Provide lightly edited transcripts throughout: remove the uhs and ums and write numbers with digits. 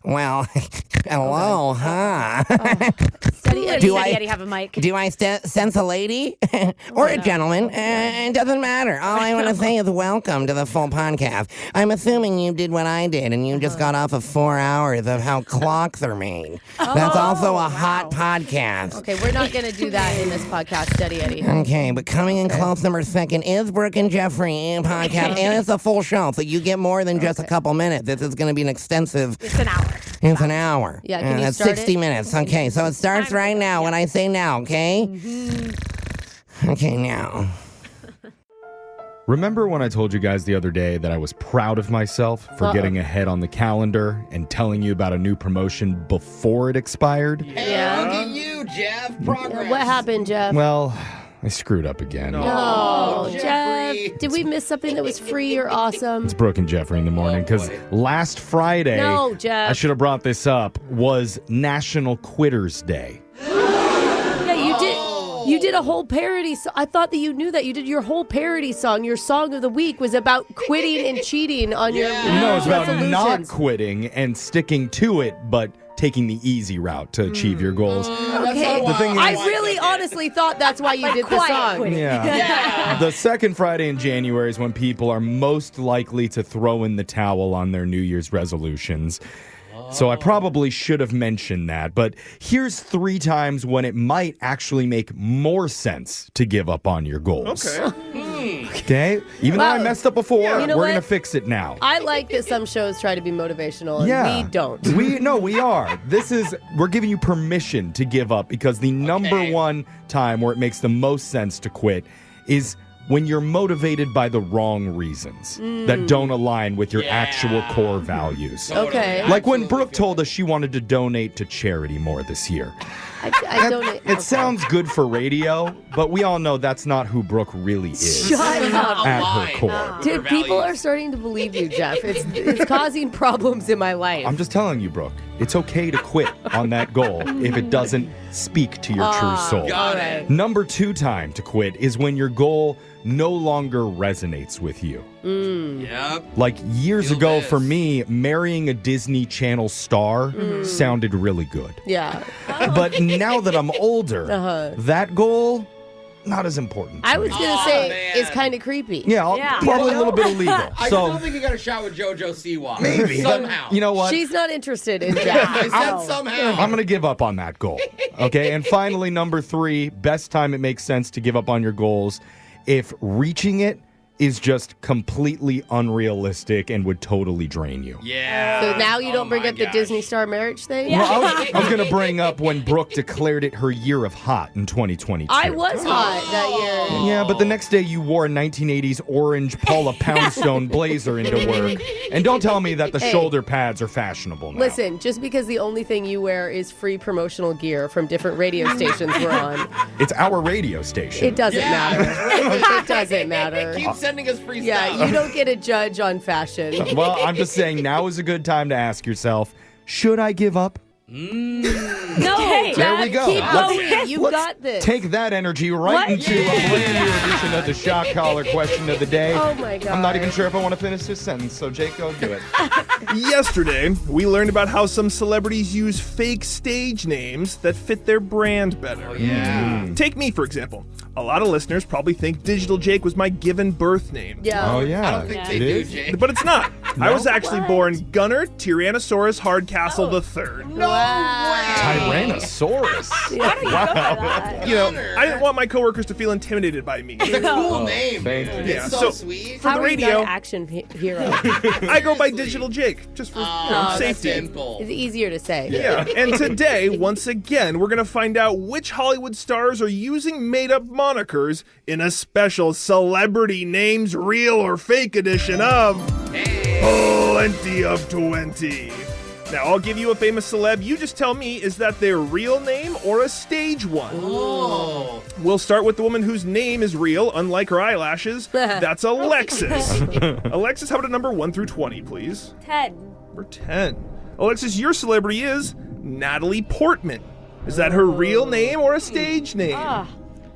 Well, hello, huh? Steady Eddie, have a mic. Do I sense a lady or a gentleman? It doesn't matter. All I want to say is welcome to the full podcast. I'm assuming you did what I did, and you just got off of 4 hours of how clocks are made. That's also a hot podcast. Okay, we're not going to do that in this podcast, Steady Eddie. Okay, but coming in close number second is Brooke and Jeffrey podcast, and it's a full show, so you get more than just a couple minutes. This is going to be an extensive... It's an hour. It's an hour. Yeah, can you that's start 60 minutes. Okay, so it starts right now when I say now, okay? Mm-hmm. Okay, now. Remember when I told you guys the other day that I was proud of myself for getting ahead on the calendar and telling you about a new promotion before it expired? Yeah. Look at you, Jeff. Progress. What happened, Jeff? Well, I screwed up again. No, Jeff. Did we miss something that was free or awesome? It's Brooke and Jeffrey in the morning, because last Friday, No, Jeff. I should have brought this up, was National Quitters Day. Yeah, you did. You did a whole parody. I thought that you knew that. You did your whole parody song. Your song of the week was about quitting and cheating on your No, it's about resolutions. not quitting and sticking to it, but taking the easy route to achieve your goals. Okay. The thing is, I really honestly thought that's why you did the song. Yeah. The second Friday in January is when people are most likely to throw in the towel on their New Year's resolutions. So I probably should have mentioned that, but here's 3 times when it might actually make more sense to give up on your goals. Okay? Even though I messed up before, You know we're what? going to fix it now. I like that some shows try to be motivational and we don't. We are. We're giving you permission to give up, because the number one time where it makes the most sense to quit is when you're motivated by the wrong reasons that don't align with your actual core values. Okay. Like when Brooke told us she wanted to donate to charity more this year. I donate. It sounds good for radio, but we all know that's not who Brooke really is Shut up. at her core. Dude, people are starting to believe you, Jeff. It's causing problems in my life. I'm just telling you, Brooke, it's okay to quit on that goal if it doesn't speak to your true soul. Got it. Number 2 time to quit is when your goal no longer resonates with you. Yep. Like years Feel ago this. for me, marrying a Disney Channel star sounded really good. Yeah. But now that I'm older, that goal, not as important. I was going to say man. it's kind of creepy. Yeah, probably a little bit illegal. I So still think you got a shot with JoJo Siwa. maybe. Somehow. You know what? She's not interested in Jeff. I said somehow. I'm going to give up on that goal. Okay. And finally, number 3, best time it makes sense to give up on your goals if reaching it is just completely unrealistic and would totally drain you. Yeah. So now you don't bring my up the gosh. Disney Star marriage thing? Well, I was going to bring up when Brooke declared it her year of hot in 2022. I was hot that year. Yeah, but the next day you wore a 1980s orange Paula Poundstone blazer into work. And don't tell me that the shoulder pads are fashionable now. Listen, just because the only thing you wear is free promotional gear from different radio stations we're on, It's our radio station. it doesn't matter. It doesn't matter. Keep sending us free Yeah, stuff. you don't get a judge on fashion. Well, I'm just saying now is a good time to ask yourself, should I give up? No, There we go. Keep Let's- going. You got this. Take that energy right into a brand new edition of the Shock Collar question of the day. Oh my God. I'm not even sure if I want to finish this sentence, so Jake, go do it. Yesterday, we learned about how some celebrities use fake stage names that fit their brand better. Take me, for example. A lot of listeners probably think Digital Jake was my given birth name. Yeah. Oh, yeah. I don't think they It do, is? Jake. But it's not. I was actually What? born Gunnar Tyrannosaurus Hardcastle III. Wow. Tyrannosaurus. You know, I didn't want my coworkers to feel intimidated by me. It's a cool name. thank dude. you. Yeah, It's so- so sweet. For How the are you not radio, an action hero? I go by Digital Jake, just for That's safety. simple. It's easier to say. Yeah, and today, once again, we're going to find out which Hollywood stars are using made-up monikers in a special Celebrity Names Real or Fake edition of Plenty of 20. Now, I'll give you a famous celeb. You just tell me, is that their real name or a stage one? Oh. We'll start with the woman whose name is real, unlike her eyelashes. That's Alexis. Alexis, how about a number 1 through 20, please? 10. Number 10. Alexis, your celebrity is Natalie Portman. Is that her real name or a stage name? Ah,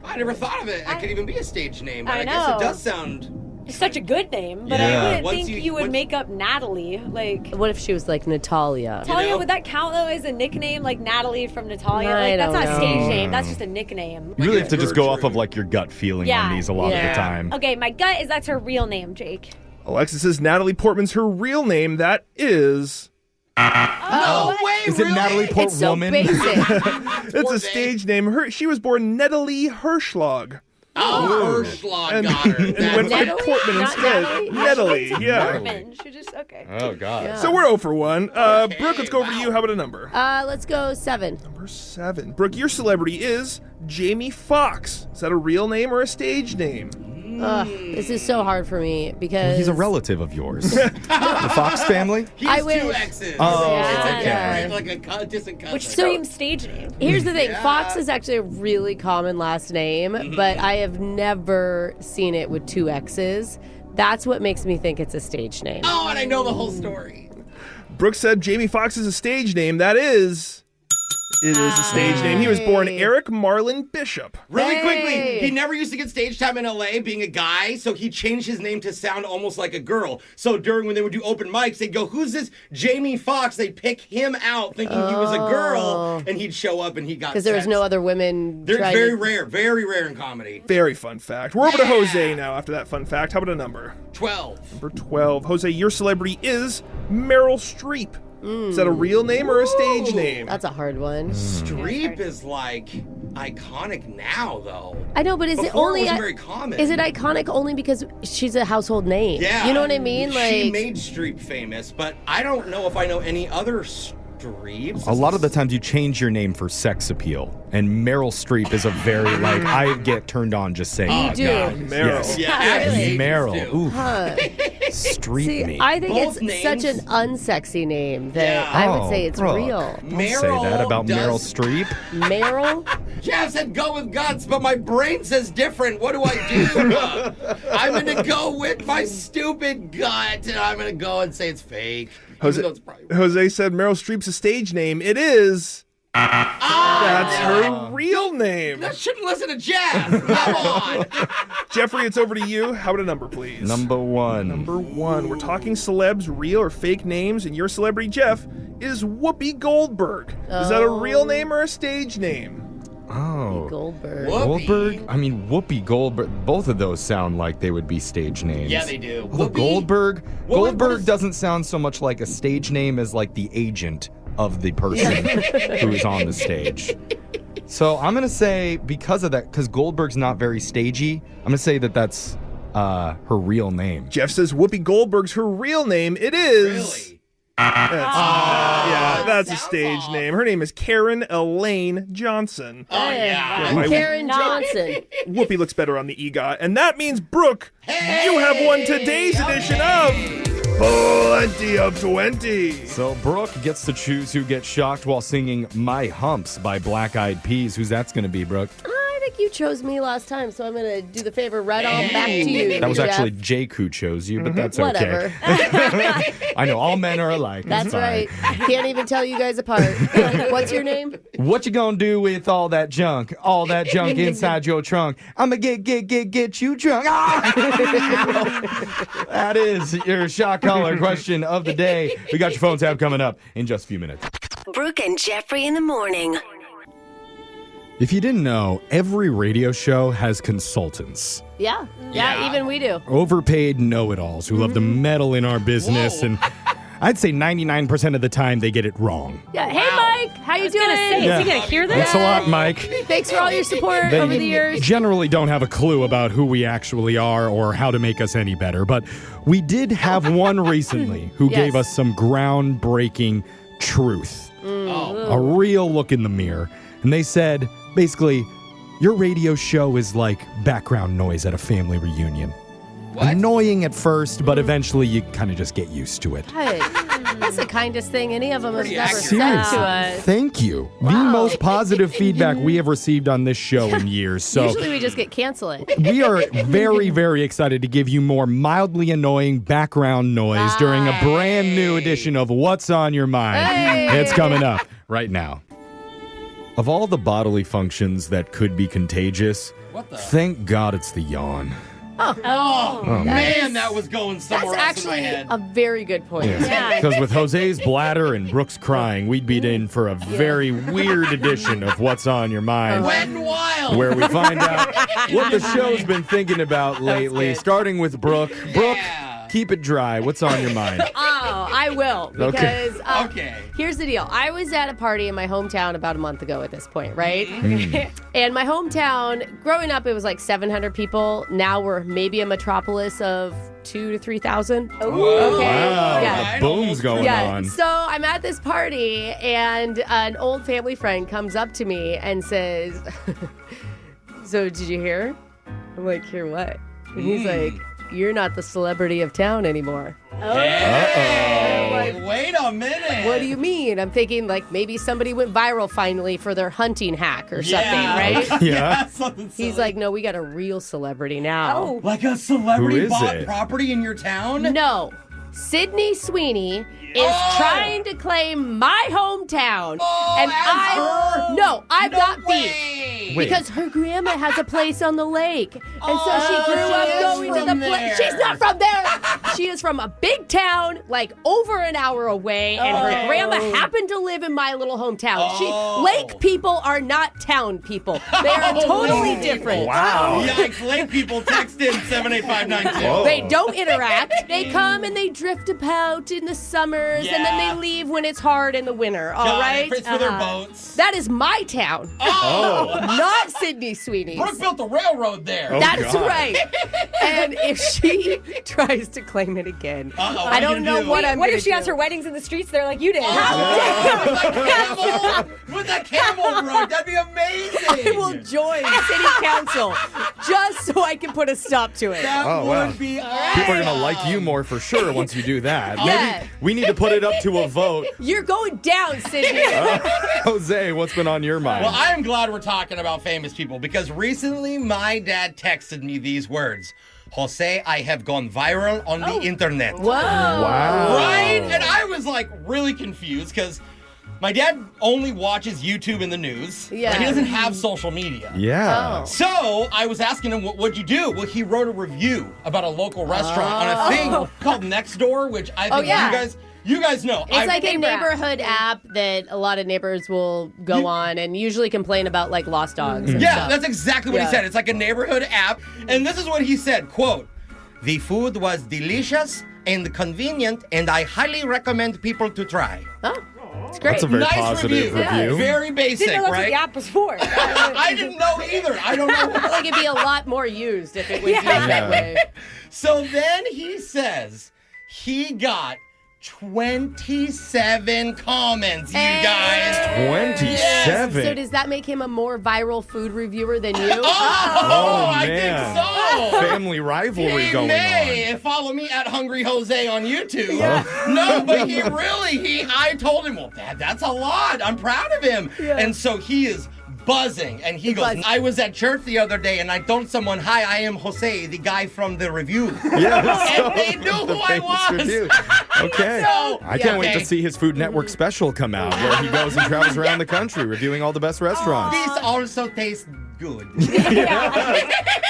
I never thought of it. It could even be a stage name, but I I guess it know. does sound such a good name, but Yeah. I wouldn't Once think you- you would once- make up Natalie. Like, What if she was like Natalia? Natalia, know? would that count though as a nickname? Like Natalie from Natalia? I Like, that's don't not a know. stage name. That's just a nickname. You really have to just go off Gertrude. of like your gut feeling Yeah. on these a lot of the Yeah. time. Okay, my gut is that's her real name, Jake. Alexa says Natalie Portman's her real name. That is. No way, Is it really? Natalie It's so Portwoman? basic. It's a stage name. She was born Natalie Hirschlag. Oh, Hirschlag And, got her. and went by Natalie? Portman Not instead. Natalie? Natalie, yeah. Portman. She just okay. Oh God. Yeah. So we're 0 for 1. Brooke, let's go over to you. How about a number? Let's go 7. Number 7. Brooke, your celebrity is Jamie Foxx. Is that a real name or a stage name? This is so hard for me because He's a relative of yours. The Fox family? He I has wish. 2 X's. Oh, It's a okay. different, like a distant cousin. Which same stage name? Here's the thing, Yeah. Fox is actually a really common last name, but I have never seen it with 2 X's. That's what makes me think it's a stage name. Oh, and I know the whole story. Brooke said Jamie Foxx is a stage name. That is. It is a stage name. He was born Eric Marlon Bishop. Really Hey. quickly, he never used to get stage time in LA being a guy, so he changed his name to sound almost like a girl. So when they would do open mics, they'd go, "Who's this Jamie Foxx?" They'd pick him out thinking he was a girl, and he'd show up and he got Because there was sets. no other women. They're trying very to- rare in comedy. Very fun fact. We're over to Yeah. Jose now after that fun fact. How about a number? 12. Number 12. Jose, your celebrity is Meryl Streep. Is that a real name or a stage name? That's a hard one. Streep is like iconic now, though. I know, but is it Before only? it wasn't very common. Is it iconic only because she's a household name? Yeah. You know what I mean? She Like, made Streep famous, but I don't know if I know any other Streeps. A lot of the times you change your name for sex appeal. And Meryl Streep is a very, like, I get turned on just saying You that do. now. Meryl. Yes. Yeah, Really? Meryl. Ooh, huh. Streep See, me. I think Both it's such an names. unsexy name that Yeah. I would Oh, say it's Brooke. real. Don't say that about Meryl Streep. Meryl? Jeff said go with guts, but my brain says different. What do I do? I'm going to go with my stupid gut, and I'm going to go and say it's fake. Even though it's probably Jose said Meryl Streep's a stage name. It is. That's her real name. I shouldn't listen to Jeff. Come on. Jeffrey, it's over to you. How about a number, please? Number 1. Number 1. We're talking celebs, real or fake names, and your celebrity, Jeff, is Whoopi Goldberg. Is that a real name or a stage name? Oh. Goldberg. Whoopi. Goldberg? I mean, Whoopi Goldberg. Both of those sound like they would be stage names. Yeah, they do. Although Whoopi- Goldberg? What Goldberg is- doesn't sound so much like a stage name as like the agent of the person who is on the stage. So I'm going to say, because of that, because Goldberg's not very stagey, I'm going to say that that's her real name. Jeff says Whoopi Goldberg's her real name. It is. Really? That's a sounds stage off. name. Her name is Karen Elaine Johnson. Oh, yeah. My- Karen Johnson. Whoopi looks better on the EGOT. And that means, Brooke, you have won today's edition of Plenty of 20. So Brooke gets to choose who gets shocked while singing My Humps by Black Eyed Peas. Who's that's going to be, Brooke? I think you chose me last time, so I'm going to do the favor right on back to you. That was Jeff. actually Jake who chose you, but that's Whatever. okay. I know, all men are alike. That's It's fine. right. Can't even tell you guys apart. What's your name? What you gonna do with all that junk? All that junk inside your trunk? I'ma get you drunk. Ah! That is your shock collar question of the day. We got your phone tab coming up in just a few minutes. Brooke and Jeffrey in the morning. If you didn't know, every radio show has consultants. Yeah, Yeah. even we do. Overpaid know-it-alls who love to meddle in our business, Whoa. and I'd say 99% of the time they get it wrong. Yeah. Hey, Mike, how you doing? Say, Yeah. is he gonna hear this? Thanks a lot, Mike. Thanks for all your support over the years. generally don't have a clue about who we actually are or how to make us any better. But we did have one recently who Yes. gave us some groundbreaking truth, a real look in the mirror. And they said, basically, your radio show is like background noise at a family reunion. What? Annoying at first, but eventually you kind of just get used to it. Hey, that's the kindest thing any of them has Pretty ever accurate. said Seriously. to us. Thank you. The Wow. most positive feedback we have received on this show in years. So Usually we just get canceling. we are very, very excited to give you more mildly annoying background noise during a brand new edition of What's on Your Mind. Hey. It's coming up right now. Of all the bodily functions that could be contagious, What the? thank God it's the yawn. Oh, man, that was going somewhere That's else in my actually head. a very good point. Yeah. Because with Jose's bladder and Brooke's crying, we'd be in for a very weird edition of What's on Your Mind. Wet and wild. Where we find out what the show's been thinking about lately, good. starting with Brooke. Brooke, Yeah. keep it dry. What's on your mind? Oh, I will. Okay. Because Okay. here's the deal. I was at a party in my hometown about a month ago at this point, right? And my hometown, growing up, it was like 700 people. Now we're maybe a metropolis of 2,000 to 3,000. Okay. Wow, Yeah. the boom's going on. So I'm at this party, and an old family friend comes up to me and says, "So did you hear?" I'm like, "Hear what?" And he's like, "You're not the celebrity of town anymore." Hey, wait a minute. What do you mean? I'm thinking like maybe somebody went viral finally for their hunting hack or something, right? Yeah. Something silly. He's like, "No, we got a real celebrity now." Oh. Like a celebrity Who is bought it? property in your town? No. Sydney Sweeney is trying to claim my hometown. Oh, and as her? No, I've No got beef. way. Wait. Because her grandma has a place on the lake. And so she Oh, grew she up is going to from the there. place. She's not from there. She is from a big town, like over an hour away. And her grandma happened to live in my little hometown. Oh. Lake people are not town people. They are totally different. Wow. Yikes, late people text in 78592. Whoa. They don't interact. They come and they drift about in the summers, and then Yeah. they leave when it's hard in the winter. All Got it. right. It's for their boats. That is my town, Oh. not Sydney Sweeney's. Brooke built the railroad there. Oh, That is God. right. And if she tries to claim it again, Uh-oh, what I are you don't gonna know do? what I'm What gonna if she has do. her weddings in the streets there like you did? With a camel, Brooke. That'd be amazing. I will join city council just so I can put a stop to it. That Oh, would wow. be People are going to like you more for sure once you do that. Yeah. Maybe we need to put it up to a vote. You're going down, Sydney. Jose, what's been on your mind? Well, I am glad we're talking about famous people because recently my dad texted me these words. Jose, I have gone viral on the internet. Whoa. Wow. Right? And I was like really confused because my dad only watches YouTube and the news. Yeah. He doesn't have social media. Yeah. Oh. So I was asking him, what'd you do? Well, he wrote a review about a local restaurant on a thing called Nextdoor, which I think yeah. you guys know. It's like a neighbor app. neighborhood app that a lot of neighbors will go on and usually complain about like lost dogs. And Yeah, stuff. that's exactly what he Yeah. said. It's like a neighborhood app. And this is what he said, quote, "The food was delicious and convenient, and I highly recommend people to try." Oh, it's great. That's a very Nice positive review. review. Very basic, Didn't know that's what right? the app was for. I didn't know either. I don't know. I feel like it'd be a lot more used if it was used Yeah. that way. So then he says he got 27 comments, you guys. 27. So does that make him a more viral food reviewer than you? Oh, I man. think so. Family rivalry He going may. on. And follow me at Hungry Jose on YouTube. No, but I told him, well, Dad, that's a lot. I'm proud of him. And so he is buzzing. And he goes, buzzing. I was at church the other day and I told someone, hi, I am Jose, the guy from the review. Yeah, And they knew who I famous was. review. Okay. So, I can't wait okay. to see his Food Network special come out where he goes and travels around the country reviewing all the best restaurants. This also tastes good.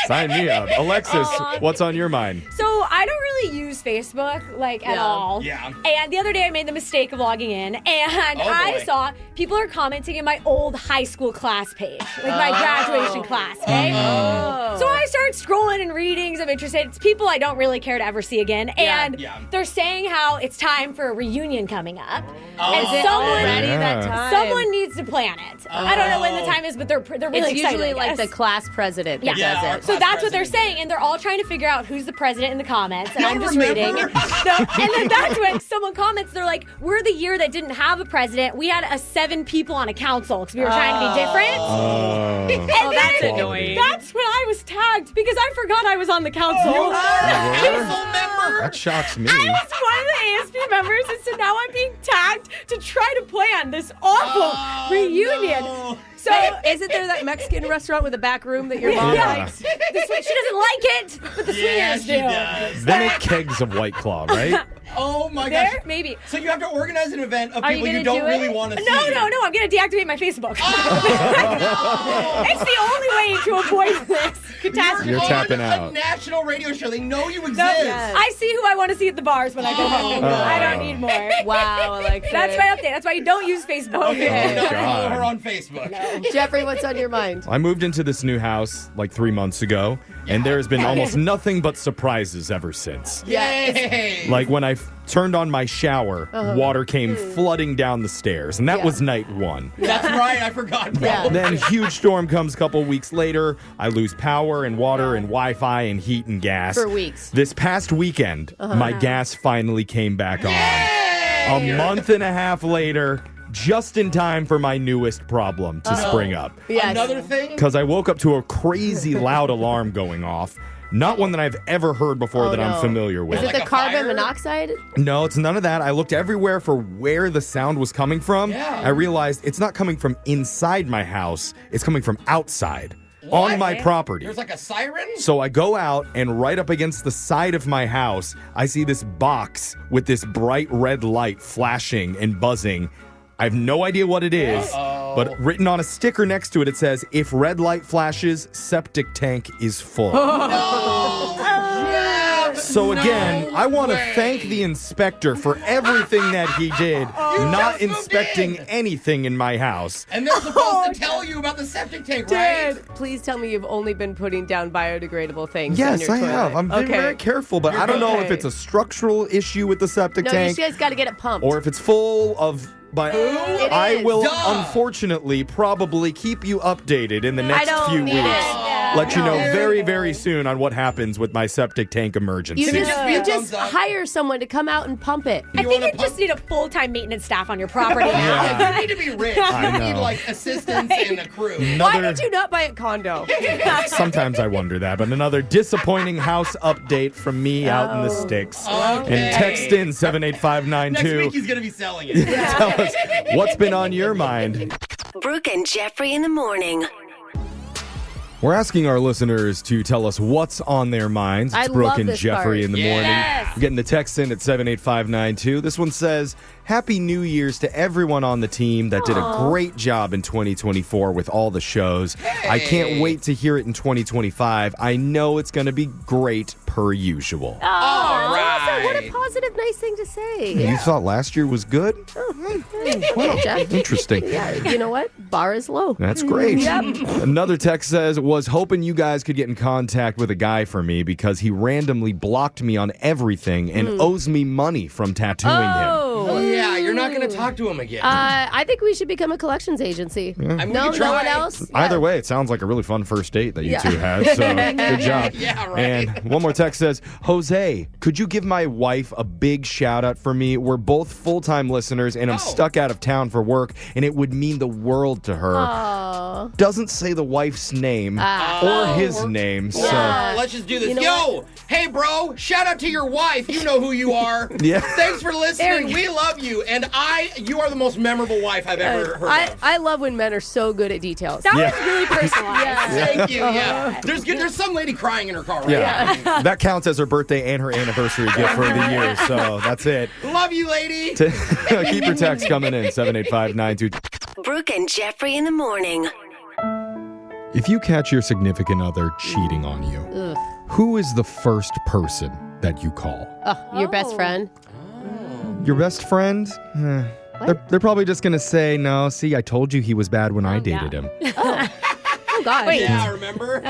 Sign me up. Alexis, what's on your mind? So I don't really use Facebook like at Yeah. all. Yeah. And the other day I made the mistake of logging in, and Oh, I boy. saw people are commenting in my old high school class page, like my graduation class. Okay. Oh. So I start scrolling and reading. 'Cause I'm interested. It's people I don't really care to ever see again, and Yeah. they're saying how it's time for a reunion coming up, Oh. and Is it Already Yeah. that time. someone needs to plan it. I don't know when the time is, but they're really It's excited. usually I like the guess. class president that Yeah, our does it. So class that's what they're president. saying, and they're all trying to figure out who's the president in the comments. And You I'm just remember? reading. No, and then that's when someone comments. They're like, "We're the year that didn't have a president. We had 7 people on a council because we were trying to be different." Oh. And that's then annoying. That's when I was tagged because I forgot I was on the council. You are a council member. That shocks me. I was one of the ASP members, and so now I'm being tagged to try to plan this awful reunion. No. So Isn't there that Mexican restaurant with a back room that your mom Yeah. likes? she doesn't like it, but the Yeah, swingers she do. does. They make kegs of White Claw, right? Oh my gosh. There, maybe. So you have to organize an event of Are you people you gonna don't do it? really want to see. No, I'm going to deactivate my Facebook. It's the only way to avoid this catastrophe. You're on tapping a out. national radio show. They know you exist. No, Yes. I see who I want to see at the bars when I go home. I don't need more. Wow, Alexa. That's my update. That's why you don't use Facebook. Okay. Don't God. follow her on Facebook. Jeffrey, what's on your mind? I moved into this new house like 3 months ago, and there has been almost nothing but surprises ever since. Yay! Like when I turned on my shower, water came flooding down the stairs, and that Yeah. was night one. That's right. I forgot. Bro. Yeah. Then huge storm comes a couple weeks later. I lose power and water and Wi-Fi and heat and gas. For weeks. This past weekend, my gas finally came back on. A month and a half later, just in time for my newest problem to spring up. Yes. Another thing. Because I woke up to a crazy loud alarm going off. Not one that I've ever heard before that I'm familiar with. Is it Like the a carbon fire? monoxide? No, it's none of that. I looked everywhere for where the sound was coming from. Yeah. I realized it's not coming from inside my house. It's coming from outside on my property. There's like a siren. So I go out, and right up against the side of my house, I see this box with this bright red light flashing and buzzing. I have no idea what it is, but written on a sticker next to it, it says, "If red light flashes, septic tank is full." So again, I want to thank the inspector for everything that he did, not just moved inspecting in. anything in my house. And they're supposed to tell you about the septic tank, right? Dad, please tell me you've only been putting down biodegradable things in Yes, your I toilet. have. I'm being very careful, but I don't know if okay. it's a structural issue with the septic No, tank you guys got to get it pumped. or if it's full of. But It I is. will, Duh. unfortunately, probably keep you updated in the next don't few need weeks. it. Let you know No. very, very soon on what happens with my septic tank emergency. You just, just be a you just thumbs up? hire someone to come out and pump it. I think wanna you just need a full-time maintenance staff on your property now. You need to be rich. I You need know. like assistants and a crew. Why did you not buy a condo? Sometimes I wonder that, but another disappointing house update from me out in the sticks. Okay. And text in Next 78592. week he's gonna be selling it. Tell us what's been on your mind. Brooke and Jeffrey in the morning. We're asking our listeners to tell us what's on their minds. It's I Brooke love and this Jeffrey part. in the morning. We're getting the text in at 78592. This one says, Happy New Year's to everyone on the team that did a great job in 2024 with all the shows. I can't wait to hear it in 2025. I know it's going to be great per usual. All Listen, what a right. positive, nice thing to say. You thought last year was good? Well, Jeff, Interesting. yeah, you know what? Bar is low. That's great. Yep. Another text says, was hoping you guys could get in contact with a guy for me because he randomly blocked me on everything and owes me money from tattooing him. Oh yeah, you're not gonna talk to him again. I think we should become a collections agency. I mean, we No, could no try. one else. Either Yeah. way, it sounds like a really fun first date that you Yeah. two had. So good job. Yeah, right. And one more text says, Jose, could you give my wife a big shout out for me? We're both full-time listeners and I'm stuck out of town for work and it would mean the world to her. Aw. Doesn't say the wife's name or his name. Yeah. Let's just do this. You know Yo, hey bro, shout out to your wife. You know who you are. Yeah. Thanks for listening. We love you. And you are the most memorable wife I've ever heard of. I love when men are so good at details. That Yeah. was really personalized. Thank you. Yeah. There's some lady crying in her car right So, yeah. That counts as her birthday and her anniversary gift for the year. So that's it. now. Love you, lady. Keep your text coming in, 78592. Brooke and Jeffrey in the morning. If you catch your significant other cheating on you, who is the first person that you call? Your best friend. Your best friend? They're probably just going to say, no, see, I told you he was bad when I dated him. Oh God. Wait. Yeah, remember? Should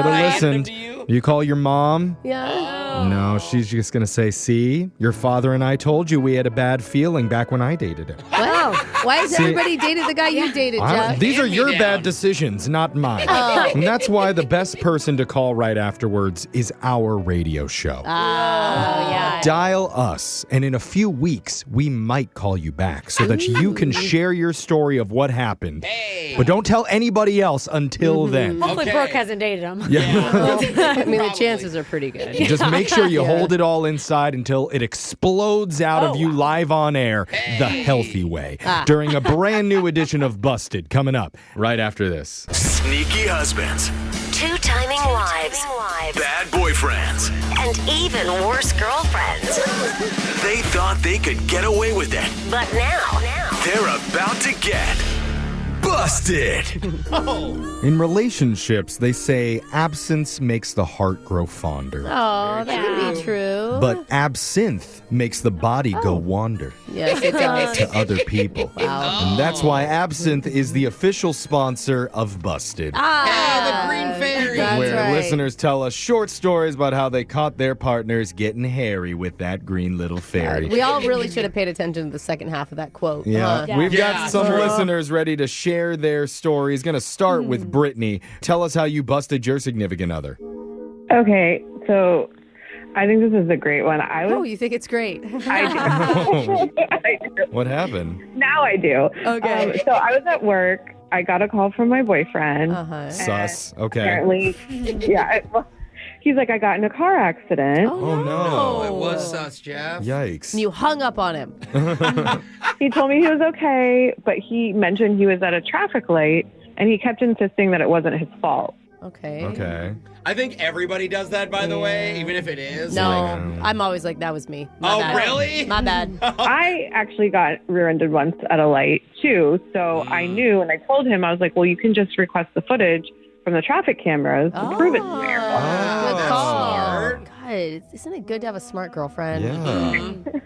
have listened. to you. You call your mom? Yeah. No, she's just going to say, see, your father and I told you we had a bad feeling back when I dated him. Wow. Why has everybody dated the guy you dated, Jeff? These are Hand me your down. bad decisions, not mine. And that's why the best person to call right afterwards is our radio show. yeah. Dial us, and in a few weeks, we might call you back so that you can share your story of what happened. Hey. But don't tell anybody else until then. Hopefully Okay. Brooke hasn't dated him. I mean, the Probably. chances are pretty good. Just make sure you hold it all inside until it explodes out of you live on air the healthy way during a brand new edition of Busted coming up right after this. Sneaky husbands, Two-timing wives. Bad boyfriends. And even worse girlfriends. They thought they could get away with it. But now, They're about to get busted. In relationships, they say absence makes the heart grow fonder. Oh, that could be true. But absinthe makes the body go wander yes, it does. to other people. Wow. And that's why absinthe is the official sponsor of Busted. the green fairy. That's where right. listeners tell us short stories about how they caught their partners getting hairy with that green little fairy. We all really should have paid attention to the second half of that quote. Yeah, we've Yeah. got some listeners ready to share their stories. Going to start with Brittany. Tell us how you busted your significant other. Okay, so I think this is a great one. Oh, you think it's great? I do. I do. What happened? Now I do. Okay. So I was at work. I got a call from my boyfriend. Uh-huh. Sus. Okay. Apparently, he's like, I got in a car accident. Oh, no. It was sus, Jeff. Yikes. And you hung up on him. He told me he was okay, but he mentioned he was at a traffic light, and he kept insisting that it wasn't his fault. Okay. Okay. I think everybody does that, by the way, even if it is. No, Like, I'm always like, that was me. My oh, bad. really? My bad. I actually got rear-ended once at a light, too, so I knew, and I told him, I was like, well, you can just request the footage from the traffic cameras to prove it's your fault. Good that's call. smart. God, isn't it good to have a smart girlfriend? Yeah.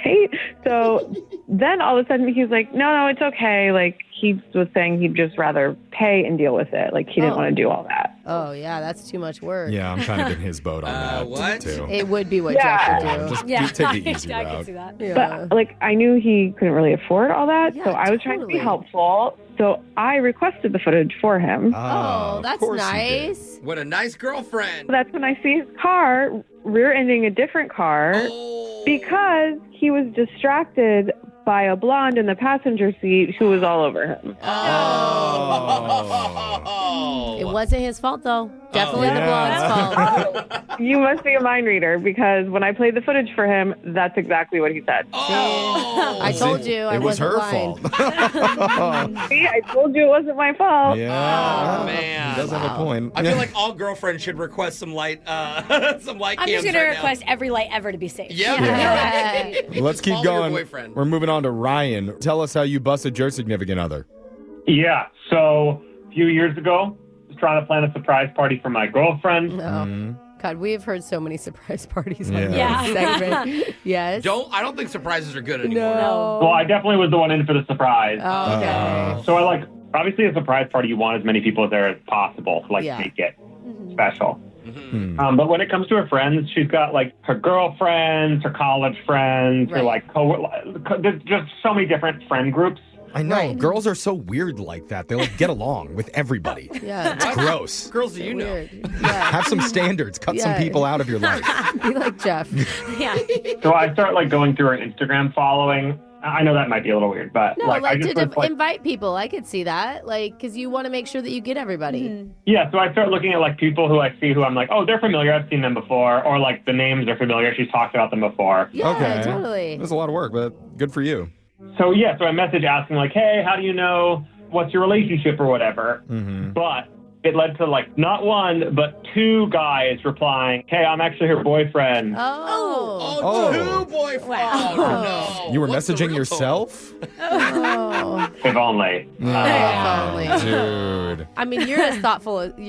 Right? So then all of a sudden he's like, no, it's okay. Like, he was saying he'd just rather pay and deal with it. Like, he didn't want to do all that. Oh, yeah, that's too much work. Yeah, I'm kind of in his boat on that, what? too. It would be what Yeah. Jeff would do. Just take the easy I can route. see that. Yeah. But, like, I knew he couldn't really afford all that. Yeah, so I was trying to be totally. helpful. So I requested the footage for him. Oh, of that's course you did. nice. What a nice girlfriend. So that's when I see his car rear-ending a different car Oh. because he was distracted by a blonde in the passenger seat who was all over him. Oh. It wasn't his fault, though. Definitely the Yeah. blonde's fault. You must be a mind reader because when I played the footage for him, that's exactly what he said. Oh. I told you I It was wasn't her lying. fault. See, I told you it wasn't my fault. Yeah. Oh, man. He does have a point. I feel like all girlfriends should request some light, some light I'm cams just going to right request every light ever to be safe. Yep. Yeah. Let's keep Follow your going. boyfriend. We're moving on to Ryan. Tell us how you busted your significant other. Yeah, so a few years ago, I was trying to plan a surprise party for my girlfriend. Oh. God, we have heard so many surprise parties Yeah. on this segment. Yes. I don't think surprises are good anymore. No. Well, I definitely was the one in for the surprise. Oh, okay. So obviously a surprise party, you want as many people there as possible to Yeah. make it special. Mm-hmm. But when it comes to her friends, she's got like her girlfriends, her college friends, her Right. there's just so many different friend groups. I know. Right. Girls are so weird like that. They like get along with everybody. Yeah. It's gross. Girls, do you know? Weird. Yeah. Have some standards. Cut some Yeah. people out of your life. Be like Jeff. Yeah. So I start like going through her Instagram following. I know that might be a little weird, but No, I like just to was like, invite people. I could see that. Like, because you want to make sure that you get everybody. yeah, so I start looking at like people who I see who I'm like, oh, they're familiar. I've seen them before, or like the names are familiar. She's talked about them before. Yeah, Okay. totally. There's a lot of work, but good for you. So yeah, so I message asking like, hey, how do you know what's your relationship or whatever? But it led to like not one, but two guys replying, hey, I'm actually her boyfriend. Oh. Oh, Oh. two boyfriends. Wow. Oh, no. You were What's the messaging real yourself? Oh. If only. Finally. Dude. I mean, you're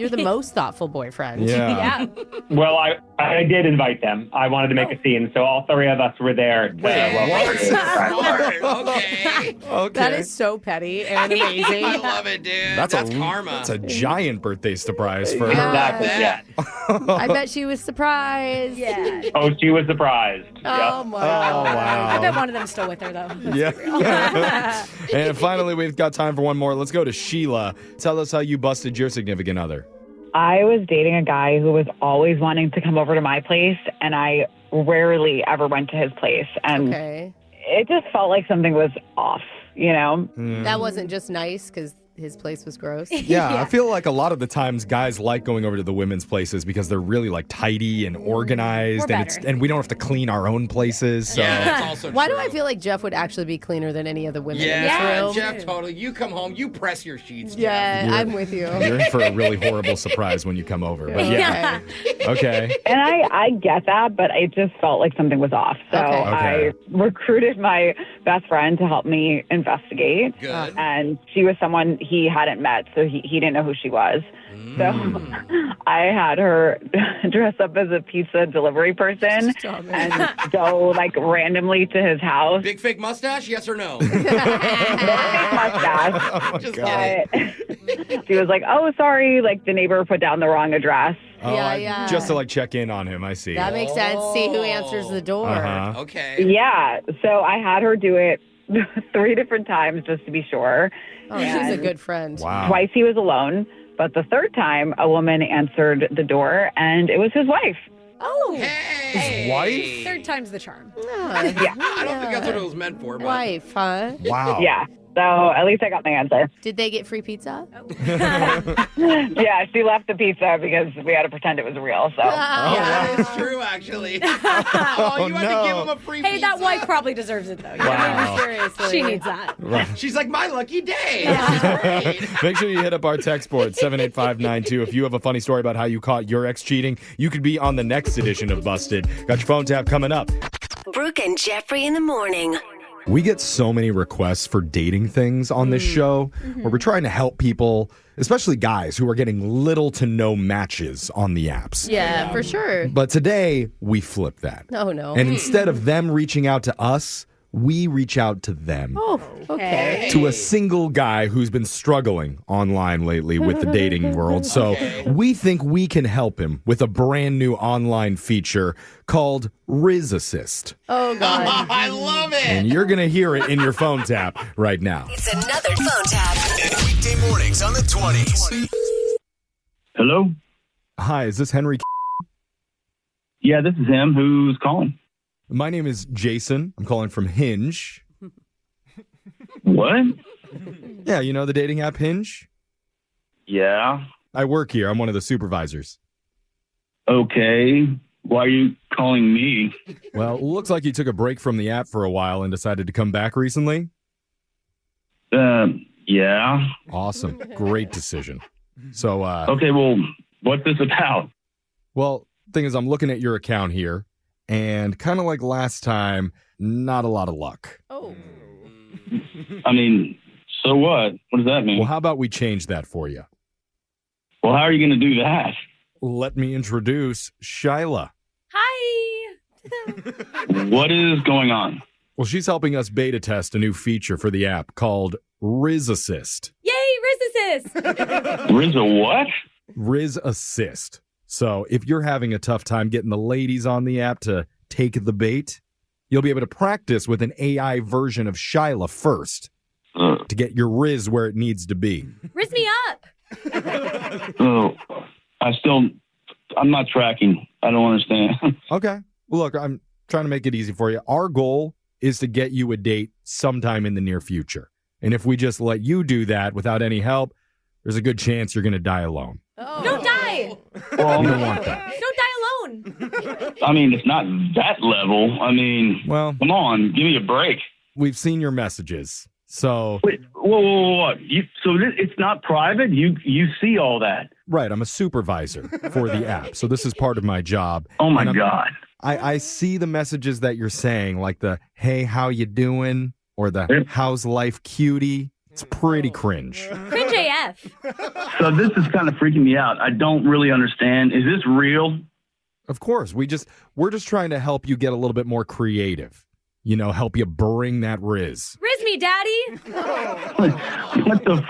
the most thoughtful boyfriend. Yeah. Well, I did invite them. I wanted to make a scene, so all three of us were there. To welcome her to the surprise. Smart. Okay. Okay. That is so petty and amazing. I love it, dude. That's karma. That's a giant birthday surprise for Yeah. her. Exactly, yeah. I bet she was surprised. Yeah. Oh, she was surprised. Oh, Yep. my Oh, God. I wow. bet one of them's still with her, though. Yeah. And finally, we've got time for one more. Let's go to Sheila. Tell us how you busted your significant other. I was dating a guy who was always wanting to come over to my place, and I rarely ever went to his place. And Okay. it just felt like something was off, you know? That wasn't just nice because his place was gross. Yeah, I feel like a lot of the times guys like going over to the women's places because they're really like tidy and organized, and we don't have to clean our own places. So. Yeah, that's also Why true. do I feel like Jeff would actually be cleaner than any of the women in this Yeah, room? Jeff, totally. You come home, you press your sheets, Jeff. Yeah, I'm with you. You're in for a really horrible surprise when you come over. But yeah, okay. And I get that, but it just felt like something was off. So Okay. I recruited my best friend to help me investigate. Good. And she was someone he hadn't met, so he didn't know who she was. So I had her dress up as a pizza delivery person and go like randomly to his house. Big fake mustache, yes or no? No fake mustache. Just But she was like, "Oh, sorry, like the neighbor put down the wrong address." Oh, Yeah. Just to like check in on him, I see. That makes sense. See who answers the door. Uh-huh. Okay. Yeah, so I had her do it 3 different times just to be sure. Oh, she's a good friend. Wow. Twice he was alone, but the third time a woman answered the door and it was his wife. Oh, Hey. His wife? third time's the charm. Yeah. Yeah. I don't think that's what it was meant for, but Wife, huh? Wow. Yeah. So at least I got my answer. Did they get free pizza? Yeah, she left the pizza because we had to pretend it was real. So yeah, it's true, actually. Oh, you had to give him a free Hey, that pizza? wife probably deserves it, though. You know? Wow. Seriously. She needs that. She's like, my lucky day. This is great. Make sure you hit up our text board, 78592. If you have a funny story about how you caught your ex cheating, you could be on the next edition of Busted. Got your phone tap coming up. Brooke and Jeffrey in the morning. We get so many requests for dating things on this show where we're trying to help people, especially guys who are getting little to no matches on the apps. Yeah, for sure. But today, we flip that. Oh, no. And instead of them reaching out to us, we reach out to them. Oh, okay. To a single guy who's been struggling online lately with the dating world. So we think we can help him with a brand new online feature called Rizz Assist. Oh, God. I love it. And you're going to hear it in your phone tap right now. It's another phone tap. Weekday mornings on the 20s. Hello? Hi, is this Henry? Yeah, this is him. Who's calling? My name is Jason. I'm calling from Hinge. What? Yeah, you know the dating app Hinge? Yeah. I work here. I'm one of the supervisors. Okay. Why are you calling me? Well, it looks like you took a break from the app for a while and decided to come back recently. Yeah. Awesome. Great decision. So, Okay, well, what's this about? well, thing is, I'm looking at your account here, and kind of like last time, not a lot of luck. Oh. I mean, so what? What does that mean? Well, how about we change that for you? Well, how are you going to do that? Let me introduce Shyla. Hi. What is going on? Well, she's helping us beta test a new feature for the app called Rizz Assist. Yay, Rizz Assist. Rizzo what? Rizz Assist. So if you're having a tough time getting the ladies on the app to take the bait, you'll be able to practice with an AI version of Shyla first to get your Rizz where it needs to be. Rizz me up. Oh, I'm not tracking. I don't understand. Okay. Well, look, I'm trying to make it easy for you. Our goal is to get you a date sometime in the near future. And if we just let you do that without any help, there's a good chance you're going to die alone. Oh. Don't die. Well, We don't want that. Don't die alone. I mean, it's not that level. I mean, Well, come on, give me a break. we've seen your messages. So, Wait, whoa. It's not private? You see all that? right, I'm a supervisor for the app. So this is part of my job. Oh, my And I'm- God. I see the messages that you're saying, like the, hey, how you doing? Or the, how's life, cutie? It's pretty cringe. Cringe AF. So this is kind of freaking me out. I don't really understand. Is this real? Of course, we're just trying to help you get a little bit more creative. You know, help you bring that Rizz. Rizz me, daddy. What the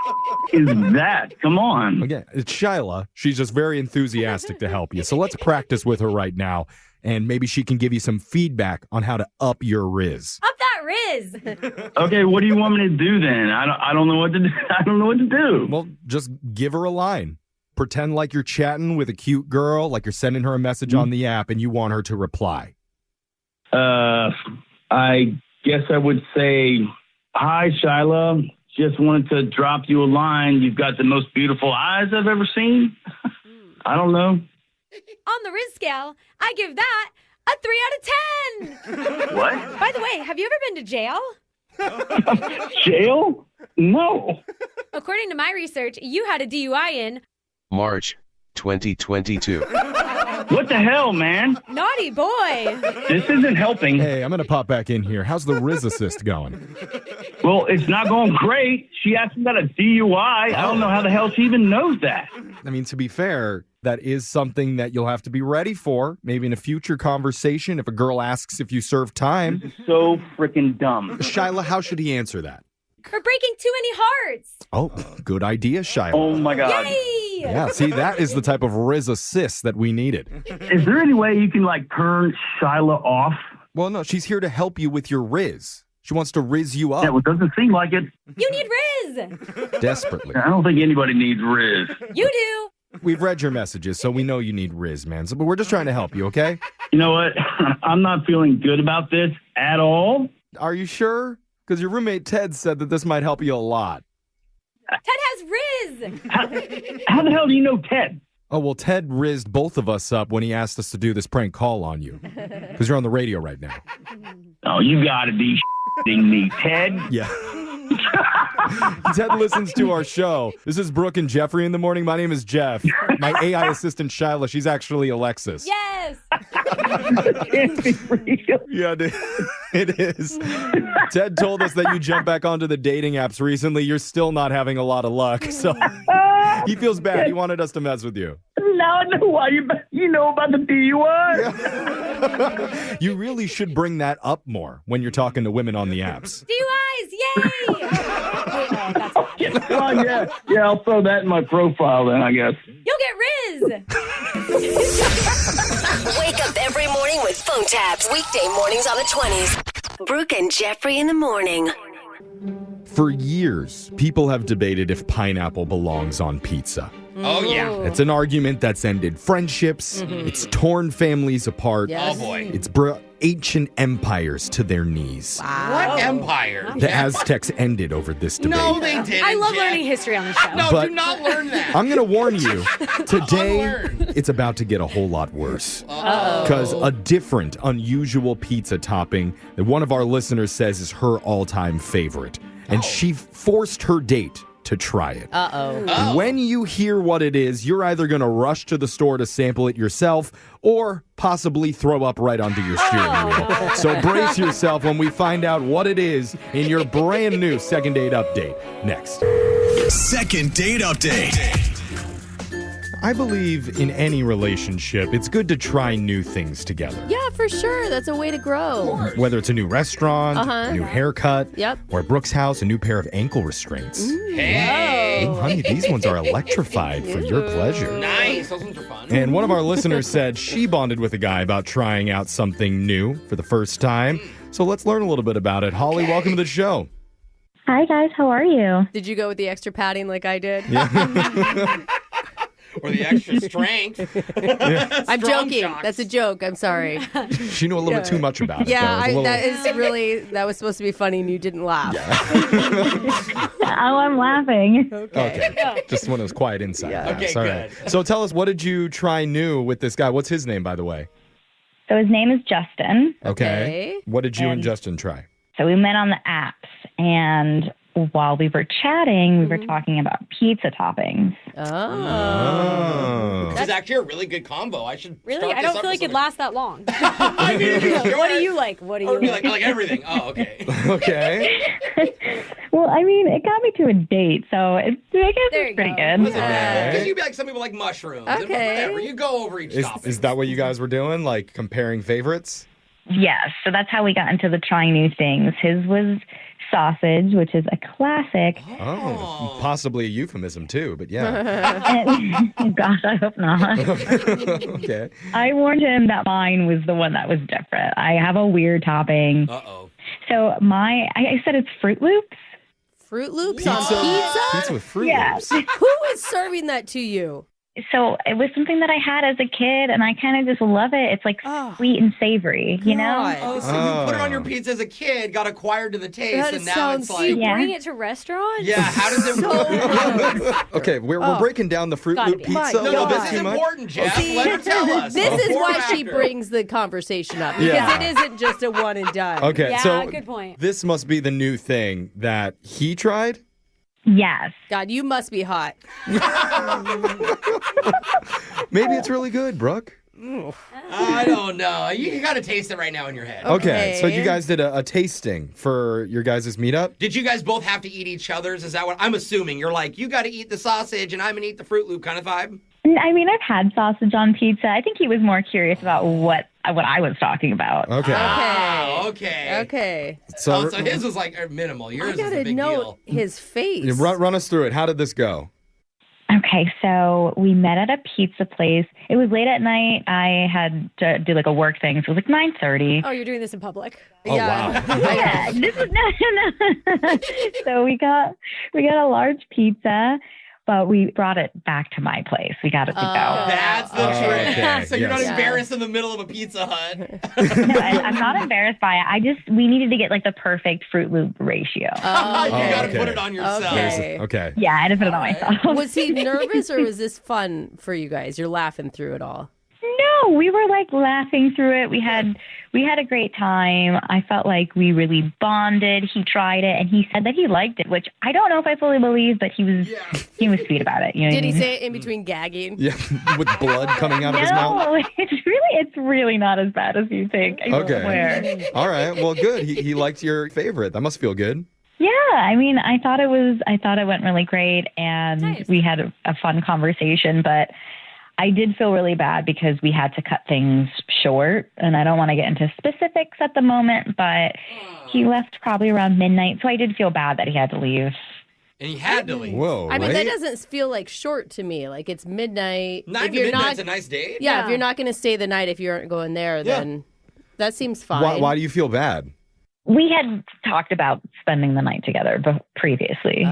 is that? Come on. Again, it's Shyla. She's just very enthusiastic to help you. So let's practice with her right now, and maybe she can give you some feedback on how to up your Rizz. Up that Rizz. Okay, what do you want me to do then? I don't know what to do. I don't know what to do. Well, just give her a line. Pretend like you're chatting with a cute girl, like you're sending her a message on the app, and you want her to reply. I guess I would say, hi, Shyla. Just wanted to drop you a line. You've got the most beautiful eyes I've ever seen. I don't know. On the Rizz scale, I give that a 3 out of 10. What? By the way, have you ever been to jail? Jail? No. According to my research, you had a DUI in March 2022. What the hell, man? Naughty boy. This isn't helping. Hey, I'm going to pop back in here. How's the Rizz assist going? Well, it's not going great. She asked me about a DUI. I don't know how the hell she even knows that. I mean, to be fair, that is something that you'll have to be ready for. Maybe in a future conversation if a girl asks if you serve time. This is so freaking dumb. Shyla, how should he answer that? For breaking too many hearts. Oh, good idea, Shyla. Oh, my God. Yay! Yeah, see, that is the type of Rizz assist that we needed. Is there any way you can, turn Shyla off? Well, no, she's here to help you with your Rizz. She wants to Rizz you up Yeah, well, it doesn't seem like it. You need Rizz. desperately. I don't think anybody needs Rizz. You do. We've read your messages, so we know you need Rizz, man. But we're just trying to help you, okay? You know what? I'm not feeling good about this at all. Are you sure? Because your roommate Ted said that this might help you a lot. Ted has Rizz. How the hell do you know Ted? Oh, well, Ted rizzed both of us up when he asked us to do this prank call on you. Because you're on the radio right now. Oh, you gotta be shitting me, Ted. Yeah. Ted listens to our show. This is Brooke and Jeffrey in the morning. My name is Jeff. My AI assistant, Shyla, she's actually Alexis. Yes. Can't be real. Yeah, it is. Ted told us that you jumped back onto the dating apps recently. You're still not having a lot of luck, so he feels bad. He wanted us to mess with you. Now I know why you know about the DUI. Yeah. You really should bring that up more when you're talking to women on the apps. DUIs, yay! Wait, no, that's bad. Well, yeah, I'll throw that in my profile then, I guess. You'll get Rizz. Wake up every morning with phone taps. Weekday mornings on the 20s. Brooke and Jeffrey in the morning. For years, people have debated if pineapple belongs on pizza. Oh, yeah. It's an argument that's ended friendships. It's torn families apart. Yes. Oh, boy. It's brought ancient empires to their knees. What empire? The Aztecs ended over this debate. No, they didn't. I love Jeff. learning history on the show. No, But- do not learn that. I'm going to warn you, today Unlearn. it's about to get a whole lot worse. Because a different, unusual pizza topping that one of our listeners says is her all-time favorite. And she forced her date to try it. Uh-oh. When you hear what it is, you're either going to rush to the store to sample it yourself or possibly throw up right onto your steering wheel. So brace yourself when we find out what it is in your brand new second date update next. Second date update. I believe in any relationship, it's good to try new things together. Yeah, for sure. That's a way to grow. Whether it's a new restaurant, a new haircut, Yep. or at Brooke's house, a new pair of ankle restraints. Hey. Ooh, honey, these ones are electrified for your pleasure. Nice. Those ones are fun. And one of our listeners said she bonded with a guy about trying out something new for the first time. So let's learn a little bit about it. Holly, welcome to the show. Hi, guys. How are you? Did you go with the extra padding like I did? Or the extra strength. I'm Strong joking. shocks. That's a joke. I'm sorry. She knew a little bit too much about it. Yeah, though. It was a that little- is really, that was supposed to be funny and you didn't laugh. Oh, I'm laughing. Okay. Just one of those quiet inside laughs. Okay, All right. good. So tell us, what did you try new with this guy? What's his name, by the way? So his name is Justin. Okay. What did you and And- Justin try? So we met on the apps, and while we were chatting, we were talking about pizza toppings. Oh. This is actually a really good combo. I should Really? start I this don't feel like it'd episode. last that long. I mean, sure. What do you like? What do Or you be like? like, I like everything. Oh, okay. Okay. Well, I mean, it got me to a date, so I guess There it's you pretty go. good. Because you'd be like, some people like mushrooms. and Okay. Whatever. You go over each topic. Is that what you guys were doing? Like comparing favorites? Yes, so that's how we got into the trying new things. His was sausage, which is a classic. Oh, possibly a euphemism too, but yeah. And, gosh, I hope not. Okay. I warned him that mine was the one that was different. I have a weird topping. Uh-oh. So I said it's Fruit Loops. Fruit Loops Pizza, on pizza? pizza with Fruit Yeah. Loops. Who is serving that to you? So it was something that I had as a kid, and I kind of just love it. It's like sweet and savory, you know? Oh, so you put it on your pizza as a kid, got acquired to the taste, and now it's like... You bring it to restaurants? Yeah, how does it work? Okay, we're breaking down the Fruit Loop pizza. No, this is important, Jeff. Let her tell us. This is why she brings the conversation up, because it isn't just a one and done. Okay, so good point. This must be the new thing that he tried? Yes. God, you must be hot. Maybe it's really good, Brooke. I don't know. You got to taste it right now in your head. Okay, so you guys did a tasting for your guys' meetup? Did you guys both have to eat each other's? Is that what I'm assuming? You're like, you got to eat the sausage and I'm going to eat the Fruit Loop kind of vibe? I mean, I've had sausage on pizza. I think he was more curious about what I was talking about. Okay. Okay. So his was like minimal. Yours is a big deal. His face. Run us through it. How did this go? Okay, so we met at a pizza place. It was late at night. I had to do like a work thing, so it was like 9:30. Oh, you're doing this in public? Oh, wow. Yeah, this is no. So we got a large pizza, but we brought it back to my place. We got it to go. That's the trick. Okay. So you're not embarrassed in the middle of a Pizza Hut. No, I'm not embarrassed by it. We needed to get like the perfect Fruit Loop ratio. You got to put it on yourself. Okay. Yeah, I had to put it on myself. Was he nervous or was this fun for you guys? You're laughing through it all. No, we were like laughing through it. We had a great time. I felt like we really bonded. He tried it and he said that he liked it, which I don't know if I fully believe, but he was sweet about it. You know Did he what I mean? say it in between gagging? Yeah, with blood coming out of his mouth? No, it's really not as bad as you think. I swear. All right. Well, good. He liked your favorite. That must feel good. Yeah, I mean, I thought it went really great, and we had a fun conversation, but I did feel really bad because we had to cut things short, and I don't want to get into specifics at the moment, but he left probably around midnight, so I did feel bad that he had to leave. And he had to leave. Whoa, I mean, that doesn't feel like short to me. Like, it's midnight. 9 to midnight's a nice date. Yeah, if you're not going to stay the night if you aren't going there, then that seems fine. Why do you feel bad? We had talked about spending the night together previously. Okay,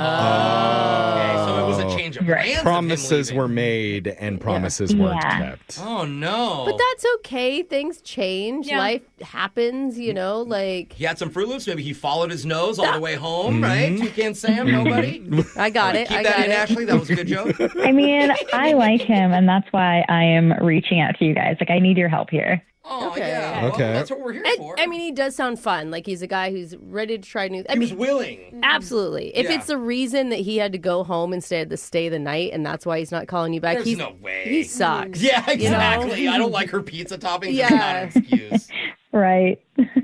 so it was a change of plans. Promises were made and promises weren't kept. Oh, no. But that's okay. Things change. Yeah. Life happens, you know, like... He had some Fruit Loops. Maybe he followed his nose all the way home, right? Toucan Sam, nobody? I got it. Keep that in, Ashley. That was a good joke. I mean, I like him, and that's why I am reaching out to you guys. Like, I need your help here. Oh, Okay. yeah. Well, Okay. that's what we're here for. I mean, he does sound fun. Like, he's a guy who's ready to try new... He was willing. Absolutely. If Yeah. it's the reason that he had to go home instead of stay the night, and that's why he's not calling you back, There's no way. He sucks. Yeah, exactly. You know? I don't like her pizza toppings. Yeah. It's not an excuse. Right.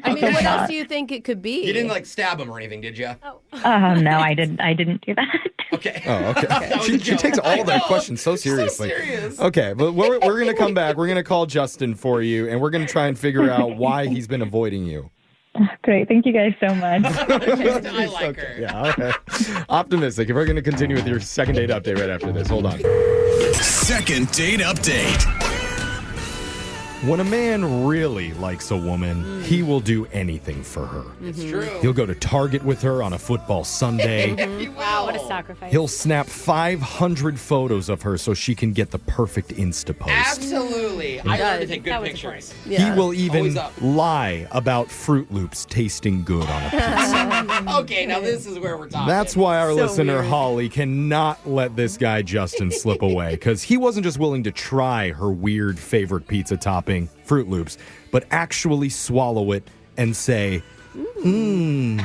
I mean, what else do you think it could be? You didn't like stab him or anything, did you? Oh, no, I didn't do that. Okay. Oh, okay. That was a She joke. takes all I their know. questions so seriously. So serious. Okay, but we're going to come back. We're going to call Justin for you, and we're going to try and figure out why he's been avoiding you. Great. Thank you guys so much. I like her. Yeah, okay. Optimistic. If we're going to continue with your second date update right after this. Hold on. Second date update. When a man really likes a woman, he will do anything for her. It's true. He'll go to Target with her on a football Sunday. Wow, what a sacrifice. He'll snap 500 photos of her so she can get the perfect Insta post. Absolutely. I learned to take good That was pictures. He will even Always up. lie about Fruit Loops tasting good on a pizza. Okay, now this is where we're talking. That's why our So listener, weird. Holly, cannot let this guy, Justin, slip away. Because he wasn't just willing to try her weird favorite pizza topping, Fruit Loops, but actually swallow it and say, yum.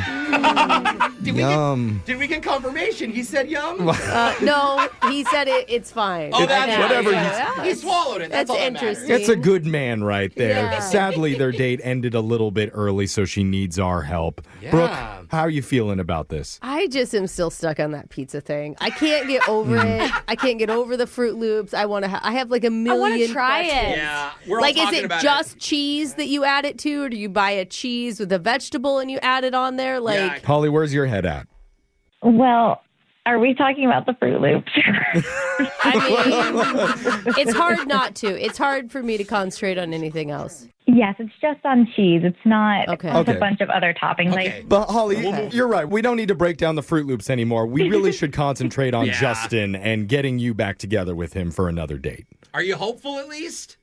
Did we get confirmation? He said yum? No, he said it's fine. Oh, that's Yeah, whatever yeah. He swallowed it. That's all that matters. interesting. It's a good man right there. Yeah. Sadly, their date ended a little bit early, so she needs our help. Yeah. Brooke, how are you feeling about this? I just am still stuck on that pizza thing. I can't get over it. I can't get over the Fruit Loops. I want to. I have like a million. I want to try questions. it. Yeah, we're all Like, is talking it about just cheese that you add it to, or do you buy a cheese with a vegetable and you add it on there? Like, Yeah. Holly, where's your head at? Well, Are we talking about the Fruit Loops? I mean, it's hard not to. It's hard for me to concentrate on anything else. Yes, it's just on cheese. It's not Okay. with Okay. a bunch of other toppings. Okay. But Holly, you're right. We don't need to break down the Fruit Loops anymore. We really should concentrate on Yeah. Justin and getting you back together with him for another date. Are you hopeful at least?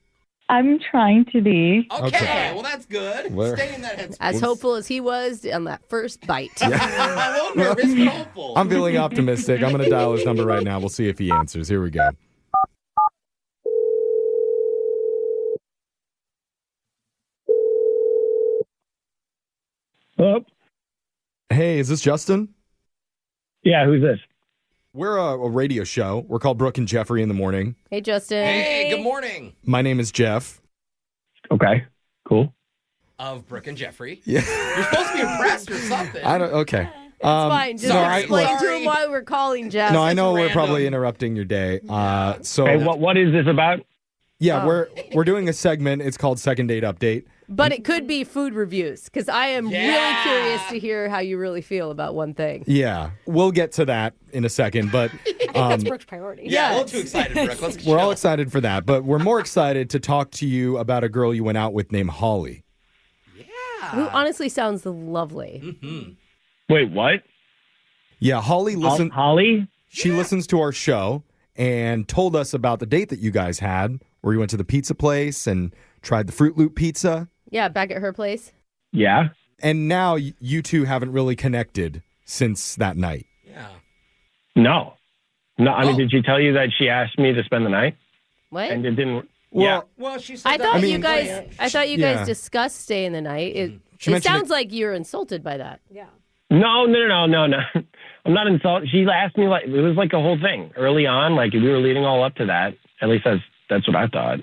I'm trying to be. Okay. Well, that's good. Where- Stay in that headspace. As hopeful as he was on that first bite. I'm a little nervous, but hopeful. I'm feeling optimistic. I'm going to dial his number right now. We'll see if he answers. Here we go. Oh, Hey, is this Justin? yeah, who's this? We're a radio show. We're called Brooke and Jeffrey in the morning. Hey, Justin. Hey, good morning. My name is Jeff. Okay, cool. Of Brooke and Jeffrey. Yeah. You're supposed to be impressed or something. Okay. It's fine. Just sorry. explain to Sorry. him why we're calling Jeff. No, I know we're random. probably interrupting your day. So Hey, what is this about? yeah, we're doing a segment. It's called Second Date Update. But it could be food reviews because I am really Yeah. curious to hear how you really feel about one thing. Yeah, we'll get to that in a second, but That's Brooke's priority. Yeah, a little too excited, Brooke. Let's we're all chill. excited for that. But we're more excited to talk to you about a girl you went out with named Holly. Who honestly sounds lovely. Mm-hmm. Wait, what? Yeah, Holly listen. Holly? She listens to our show and told us about the date that you guys had, where you went to the pizza place and tried the Fruit Loop pizza. Yeah, back at her place. Yeah. And now you two haven't really connected since that night. Yeah. No. No, I mean, Oh. did she tell you that she asked me to spend the night? What? And it didn't. Well, Well, she said I that thought was you guys. planned. I thought you Yeah. guys discussed staying the night. It She mentioned sounds like you're insulted by that. Yeah. No. I'm not insulted. She asked me, like, it was like a whole thing early on. Like, we were leading all up to that. At least that's what I thought.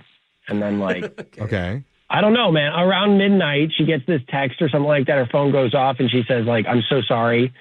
And then, like, okay. I don't know, man. Around midnight, she gets this text or something like that. Her phone goes off and she says, like, I'm so sorry.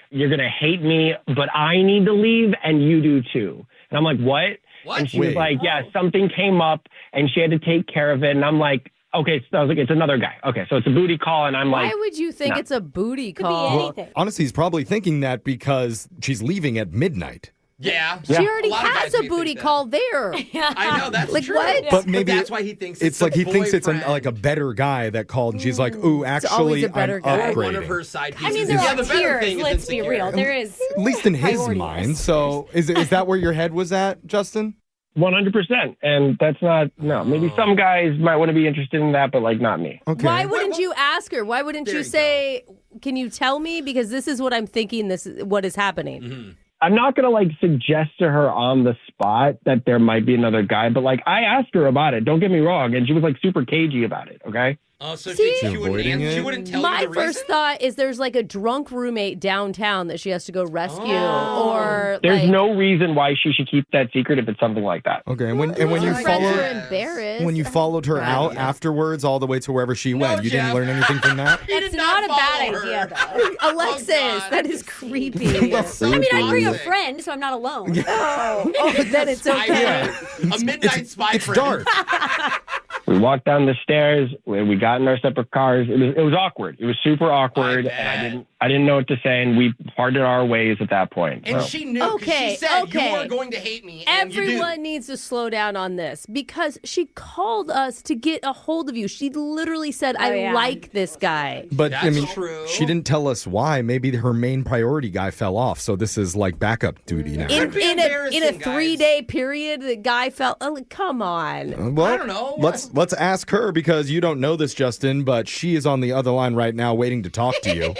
You're going to hate me, but I need to leave and you do too. And I'm like, what? What? And she Wait. was like, yeah, something came up and she had to take care of it. And I'm like, okay. So I was like, it's another guy. Okay. So it's a booty call. And I'm Why like, would you think no. it's a booty Could be call? anything. Honestly, he's probably thinking that because she's leaving at midnight. Yeah. She already A lot of has guys a may booty think that. call there. I know, that's Like, true. what? But maybe that's why he thinks it's like he thinks it's boyfriend. like a better guy that called, and she's like, "Ooh, always actually, a better I'm guy. Or upgrading." one of her side pieces. I mean, there yeah, are the better tiers. thing is Let's be insecure. real. There is. At least in his Priority mind. list. So is that where your head was at, Justin? 100%. And that's not, no. Maybe some guys might want to be interested in that, but like not me. Okay. Why wouldn't you ask her? Why wouldn't There you you say, "Can you tell me because this is what I'm thinking. This is what is happening." Mm-hmm. I'm not going to like suggest to her on the spot that there might be another guy, but like I asked her about it. Don't get me wrong. And she was like super cagey about it. Okay. Oh, so See? she wouldn't Avoiding answer. She it? wouldn't tell My you the first reason? thought is there's like a drunk roommate downtown that she has to go rescue, or There's like, no reason why she should keep that secret if it's something like that. Okay, and when you her friends followed were embarrassed. when you followed her out afterwards, all the way to wherever she went, you Jeff. didn't learn anything from that. You That's did not a bad follow idea, her. though. Alexis, God. that is creepy. So I mean, I bring a toxic. friend, so I'm not alone. oh, then it's okay. A midnight spy It's friend. dark. We walked down the stairs. We got in our separate cars. It was awkward. It was super awkward, I and I didn't know what to say, and we parted our ways at that point. And So. she knew. 'cause Okay, She said okay. you are going to hate me. And you do. Everyone needs to slow down on this because she called us to get a hold of you. She literally said, I yeah. like this guy. But I That's mean, true. she didn't tell us why. Maybe her main priority guy fell off, so this is like backup duty now. Could be In a embarrassing, 3-day period, the guy felt, oh, come on. Well, I don't know. Let's ask her because you don't know this, Justin, but she is on the other line right now waiting to talk to you.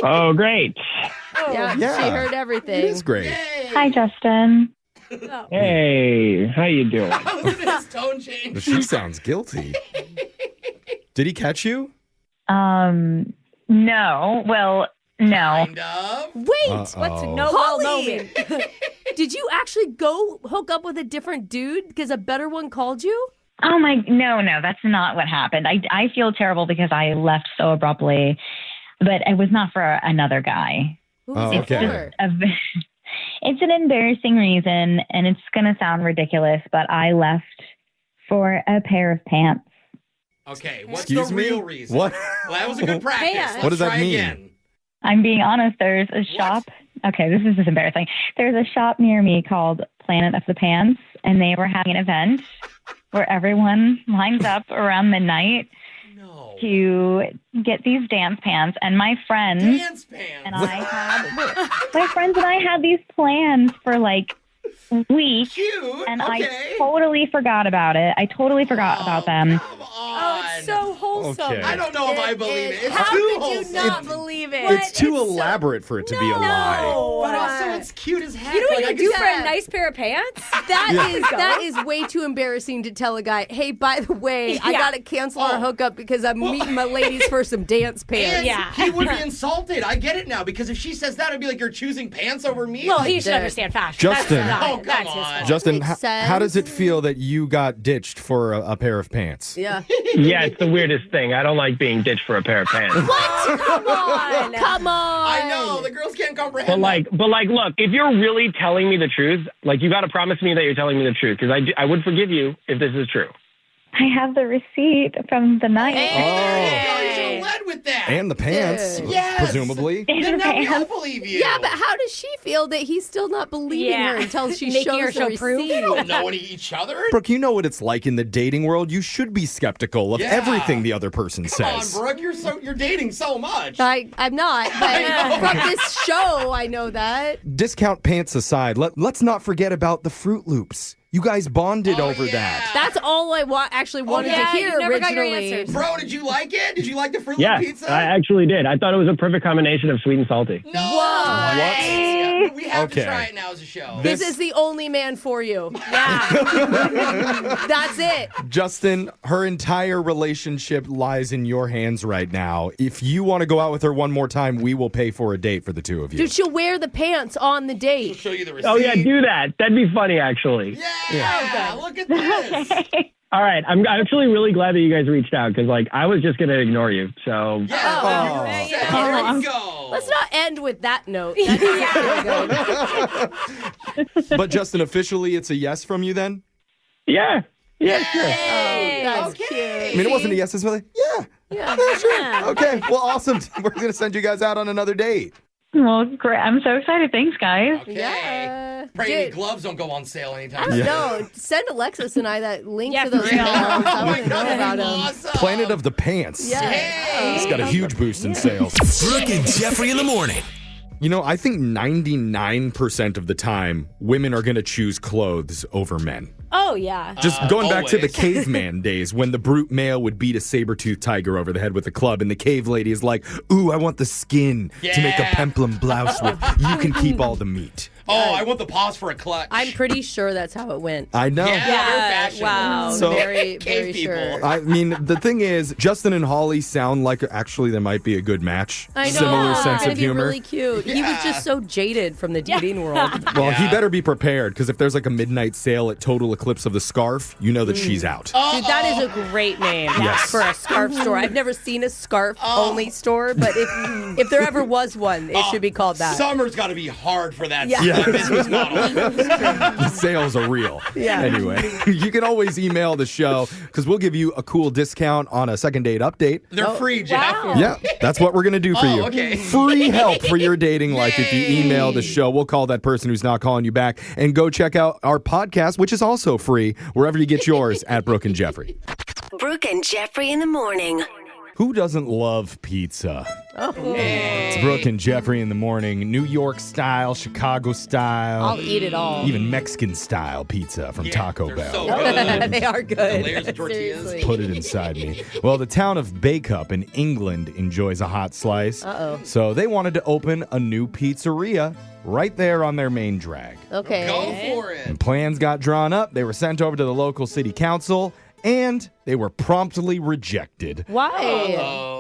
Oh, great. Yeah, Yeah. she heard everything. It is great. Hi, Justin. Hey, how you doing? Look at his tone change. She sounds guilty. Did he catch you? No. Well, no. Kind of. Wait, What's Uh-oh. no well no Holly, mean? did you actually go hook up with a different dude because a better one called you? Oh my, no, that's not what happened. I feel terrible because I left so abruptly, but it was not for another guy. Who Oh, was it okay. for? It's an embarrassing reason, and it's going to sound ridiculous, but I left for a pair of pants. Okay, what's Excuse the me? real reason? What? Well, that was a good practice. Hey, Let's what does that try mean? Again. I'm being honest, there's a shop Okay, this is just embarrassing. There's a shop near me called Planet of the Pants, and they were having an event where everyone lines up around midnight to get these dance pants. And my friends and I had these plans for like weeks, and I totally forgot about it. I totally forgot about them. Oh, it's so wholesome. Okay. I don't know if I believe it. It's How too could wholesome. you not believe it? It's too elaborate for it to be a lie. But also, it's cute as heck. You know what Like, you I do just- for a nice pair of pants? That is way too embarrassing to tell a guy, hey, by the way, I got to cancel our hookup because I'm meeting my ladies for some dance pants. And he would be insulted. I get it now, because if she says that, I'd be like, you're choosing pants over me? Well, Like, he should understand fashion. Justin. That's his fault. Justin, Makes how does it sense. feel that you got ditched for a pair of pants? Yeah. Yeah, it's the weirdest thing. I don't like being ditched for a pair of pants. What? Come on. Come on. I know, the girls can't comprehend that. But look, if you're really telling me the truth, like, you got to promise me that you're telling me the truth, because I would forgive you if this is true. I have the receipt from the night. There you go. You should have led with that. And the pants, Yes. presumably. Then now we all believe you. Yeah, but how does she feel that he's still not believing her until she Making her shows show the proof. receipt? They don't know each other. Brooke, you know what it's like in the dating world. You should be skeptical of Yeah. everything the other person Come says. on, Brooke, you're dating so much. I'm not, but from this show, I know that. Discount pants aside, let's not forget about the Fruit Loops. You guys bonded over that. That's all I actually wanted to hear you never got your originally. answers. Bro, did you like it? Did you like the Fruit Yeah, Loop pizza? I actually did. I thought it was a perfect combination of sweet and salty. No. Whoa. way. We have Okay. to try it now as a show. This is the only man for you. Yeah. That's it. Justin, her entire relationship lies in your hands right now. If you want to go out with her one more time, we will pay for a date for the two of you. Dude, she'll wear the pants on the date. Show you the receipt. Oh, yeah, do that. That'd be funny, actually. Yeah, look at this. All right, I'm actually really glad that you guys reached out, because, like, I was just going to ignore you, so... There you go. Let's not end with that note. That doesn't feel good. But Justin, officially, it's a yes from you then? Yeah. Yeah, sure. That's cute. I mean, it wasn't a yes, it's really, yeah. Yeah. Sure. Okay, well, awesome. We're going to send you guys out on another date. Well, great. I'm so excited. Thanks, guys. Okay. Yeah. Pray Dude, any gloves don't go on sale I anytime don't soon. know. Send Alexis and I that link Yeah, to those for real. pants. I Oh my want to know God, about that'd be them. awesome. Planet of the Pants. Yeah. It's got a huge boost in sales. Brooke and Jeffrey in the morning. You know, I think 99% of the time, women are going to choose clothes over men. Oh, yeah. Just going back to the always. caveman days when the brute male would beat a saber-toothed tiger over the head with a club, and the cave lady is like, ooh, I want the skin to make a Yeah. peplum blouse with. You can keep all the meat. Oh, I want the paws for a clutch. I'm pretty sure that's how it went. I know. Yeah, very fashionable. Wow. So- very, Cave very people. sure. I mean, the thing is, Justin and Holly sound like actually there might be a good match. I know. Similar It's sense gonna of be humor. really cute. He was Yeah. just so jaded from the dating world. Well, he better be prepared, because if there's like a midnight sale at Total Eclipse of the Scarf, you know that she's out. Dude, that is a great name Yes. for a scarf store. I've never seen a scarf only store, but if there ever was one, it should be called that. Summer's got to be hard for that Yeah. business model. The sales are real. Yeah. Anyway, you can always email the show, because we'll give you a cool discount on a second date update. They're free, Jeff. Wow. Yeah, that's what we're going to do for you. okay. Free help for your dating life if you Yay. email the show. We'll call that person who's not calling you back, and go check out our podcast, which is also free, wherever you get yours at Brooke and Jeffrey. Brooke and Jeffrey in the morning. Who doesn't love pizza? It's Brooke and Jeffrey in the morning. New York style, Chicago style. I'll eat it all. Even Mexican style pizza from Taco They're Bell. so good. They are The good. layers of tortillas. Seriously. Put it inside me. Well, the town of Bacup in England enjoys a hot slice. Uh-oh. So they wanted to open a new pizzeria right there on their main drag. Okay. Go for it. And plans got drawn up. They were sent over to the local city council, and they were promptly rejected. Why?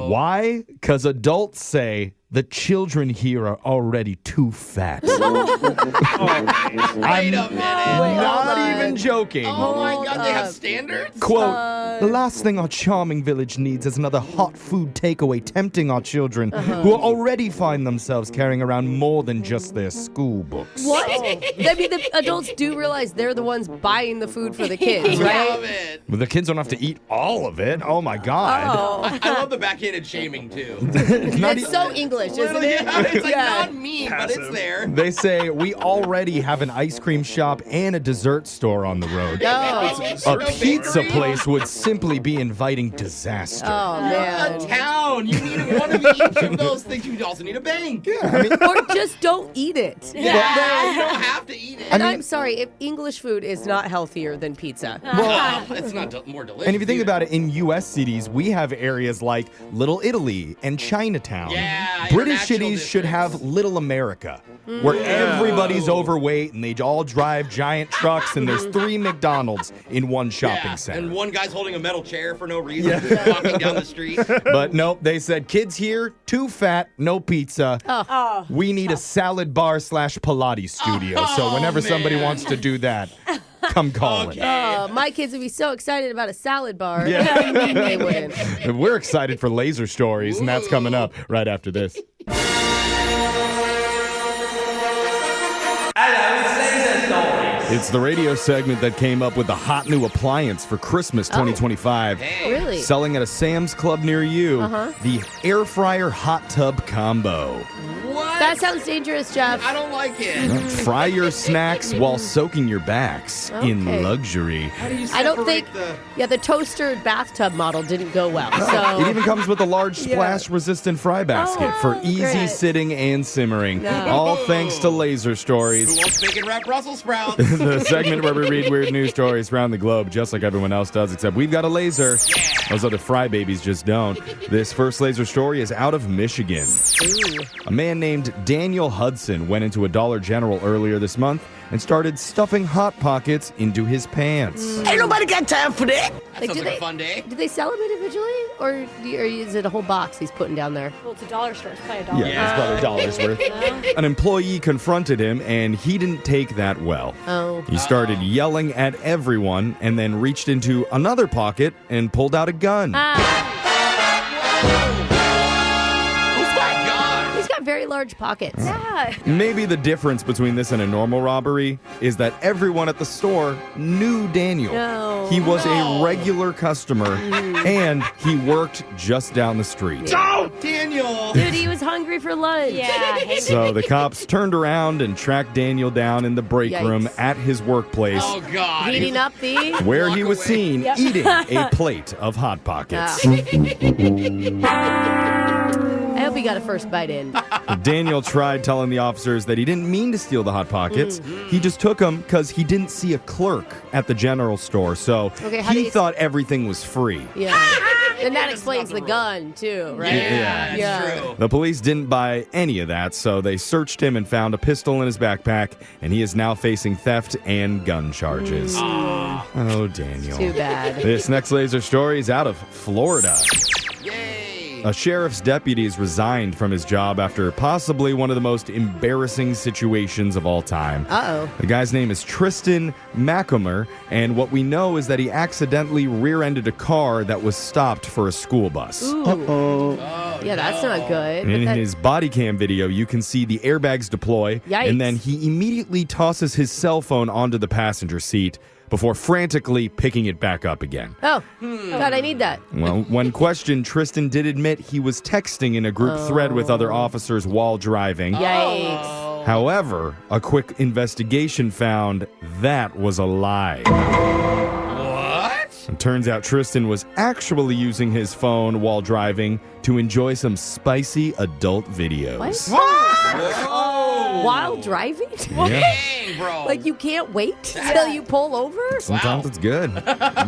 Why? Because adults say the children here are already too fat. Wait a minute. Not even joking. Oh my God, they have standards? Quote, the last thing our charming village needs is another hot food takeaway tempting our children who already find themselves carrying around more than just their school books. What? I mean, the adults do realize they're the ones buying the food for the kids, right? Love it. Well, the kids don't have to eat all of it. Oh my God. I love the backhanded shaming too. It's so English, isn't it? Yeah, it's like not mean, but it's there. They say we already have an ice cream shop and a dessert store on the road. Oh. A pizza place would simply be inviting disaster. Oh, man. A town. You need one of each of those things. You also need a bank. Or just don't eat it. Yeah, you don't have to eat it. And I'm sorry, if English food is not healthier than pizza. Well, it's not more delicious. And if you think about it, in U.S. cities, we have areas like Little Italy and Chinatown. Yeah, British international cities should have Little America, where everybody's overweight and they all drive giant trucks and there's 3 McDonald's in one shopping center. And one guy's holding a metal chair for no reason, walking down the street. But nope, they said, kids here, too fat, no pizza. We need a salad bar / Pilates studio. So whenever somebody wants to do that, come calling. Oh, my kids would be so excited about a salad bar. Yeah. They wouldn't. We're excited for laser stories, and that's coming up right after this. It's the radio segment that came up with the hot new appliance for Christmas 2025. Really? Selling at a Sam's Club near you, the air fryer hot tub combo. What? That sounds dangerous, Jeff. I don't like it. Fry your snacks while soaking your backs in luxury. How do you I don't separate think, the toaster bathtub model didn't go well. So It even comes with a large splash-resistant fry basket for easy great. sitting and simmering. All thanks to Laser Stories. Who wants bacon wrapped Brussels sprouts? The segment where we read weird news stories around the globe, just like everyone else does, except we've got a laser. Those other fry babies just don't. This first laser story is out of Michigan. A man named Daniel Hudson went into a Dollar General earlier this month and started stuffing Hot Pockets into his pants. Ain't nobody got time for that. Like, Sounds like a fun day. do they sell them individually? Or is it a whole box he's putting down there? Well, it's a dollar store. It's probably $1. Yeah, that's probably dollars worth. An employee confronted him, and he didn't take that well. Oh. He started yelling at everyone and then reached into another pocket and pulled out a gun. He's got very large pockets. Yeah. Maybe the difference between this and a normal robbery is that everyone at the store knew Daniel. No. He was a regular customer, and he worked just down the street. Oh, Daniel! Dude, he was hungry for lunch. Yeah. So the cops turned around and tracked Daniel down in the break room at his workplace, Oh, God. Heating up the... where he Walk was away. seen eating a plate of Hot Pockets. I hope he got a first bite in. Daniel tried telling the officers that he didn't mean to steal the Hot Pockets. He just took them because he didn't see a clerk at the general store, so Okay, how do he you- thought everything was free. Yeah. And that explains the gun, too, right? Yeah, that's true. The police didn't buy any of that, so they searched him and found a pistol in his backpack, and he is now facing theft and gun charges. Oh, Daniel. Too bad. This next laser story is out of Florida. Yay! A sheriff's deputies resigned from his job after possibly one of the most embarrassing situations of all time. Uh-oh. The guy's name is Tristan McAmer, and what we know is that he accidentally rear-ended a car that was stopped for a school bus. Ooh. Yeah, that's not good. In But that- his body cam video, you can see the airbags deploy, Yikes. and then he immediately tosses his cell phone onto the passenger seat before frantically picking it back up again. Oh, God, I need that. Well, when questioned, Tristan did admit he was texting in a group thread with other officers while driving. Yikes. However, a quick investigation found that was a lie. What? It turns out Tristan was actually using his phone while driving to enjoy some spicy adult videos. While driving? Dang, bro. Like, you can't wait till you pull over? Sometimes it's good.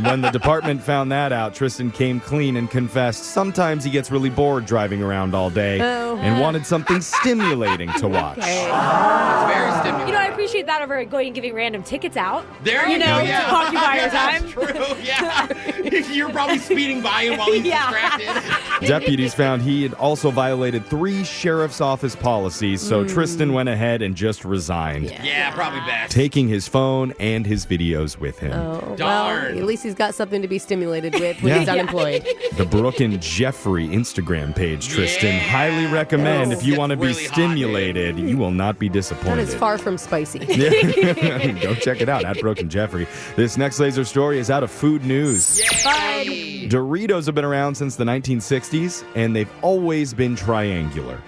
When the department found that out, Tristan came clean and confessed sometimes he gets really bored driving around all day and wanted something stimulating to watch. It's very stimulating. You know, I appreciate that over going and giving random tickets out. There you go, yeah. To occupy your time. That's true, yeah. You're probably speeding by him while he's distracted. Deputies found he had also violated 3 sheriff's office policies, so Tristan went ahead and just resigned. Yeah, probably probably best. taking his phone and his videos with him. Oh, Darn. well, at least he's got something to be stimulated with when he's unemployed. The Brooke and Jeffrey Instagram page, Tristan. Highly recommend if you want to be really hot, stimulated. You will not be That disappointed. is far from spicy. Go check it out at Brooke and Jeffrey. This next laser story is out of food news. Yay. Doritos have been around since the 1960s, and they've always been triangular.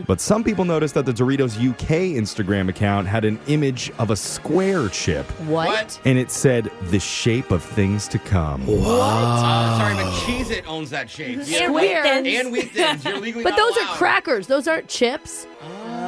But some people noticed that the Doritos UK Instagram account had an image of a square chip, What? and it said, "The shape of things to come." Sorry, but Cheez-It owns that shape. Square. And Wheat Thins. You're legally But not those are allowed. crackers. Those aren't chips.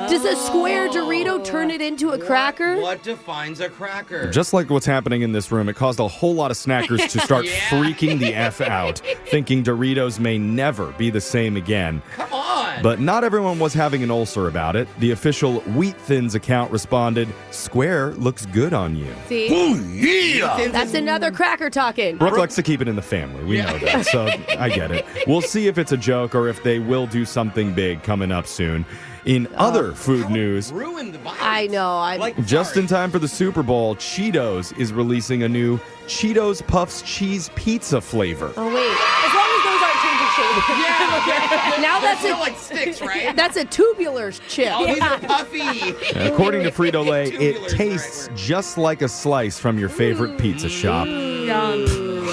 Does a square Dorito turn it into a cracker? What defines a cracker? Just like what's happening in this room, it caused a whole lot of snackers to start freaking the F out, thinking Doritos may never be the same again. Come on. But not everyone was having an ulcer about it. The official Wheat Thins account responded, "Square looks good on you." See? That's another cracker talking. Brooke likes to keep it in the family. We know that, so I get it. We'll see if it's a joke or if they will do something big coming up soon. In other food news, Ruined the vibe. I know. just in time for the Super Bowl, Cheetos is releasing a new Cheetos Puffs cheese pizza flavor. Oh, wait. As long as those aren't changing shape. Yeah. Now They're that's still a- like sticks, right? That's a tubular chip. Oh, these are puffy. According to Frito-Lay, Tubular it is the tastes right just like a slice from your favorite pizza shop. Yum.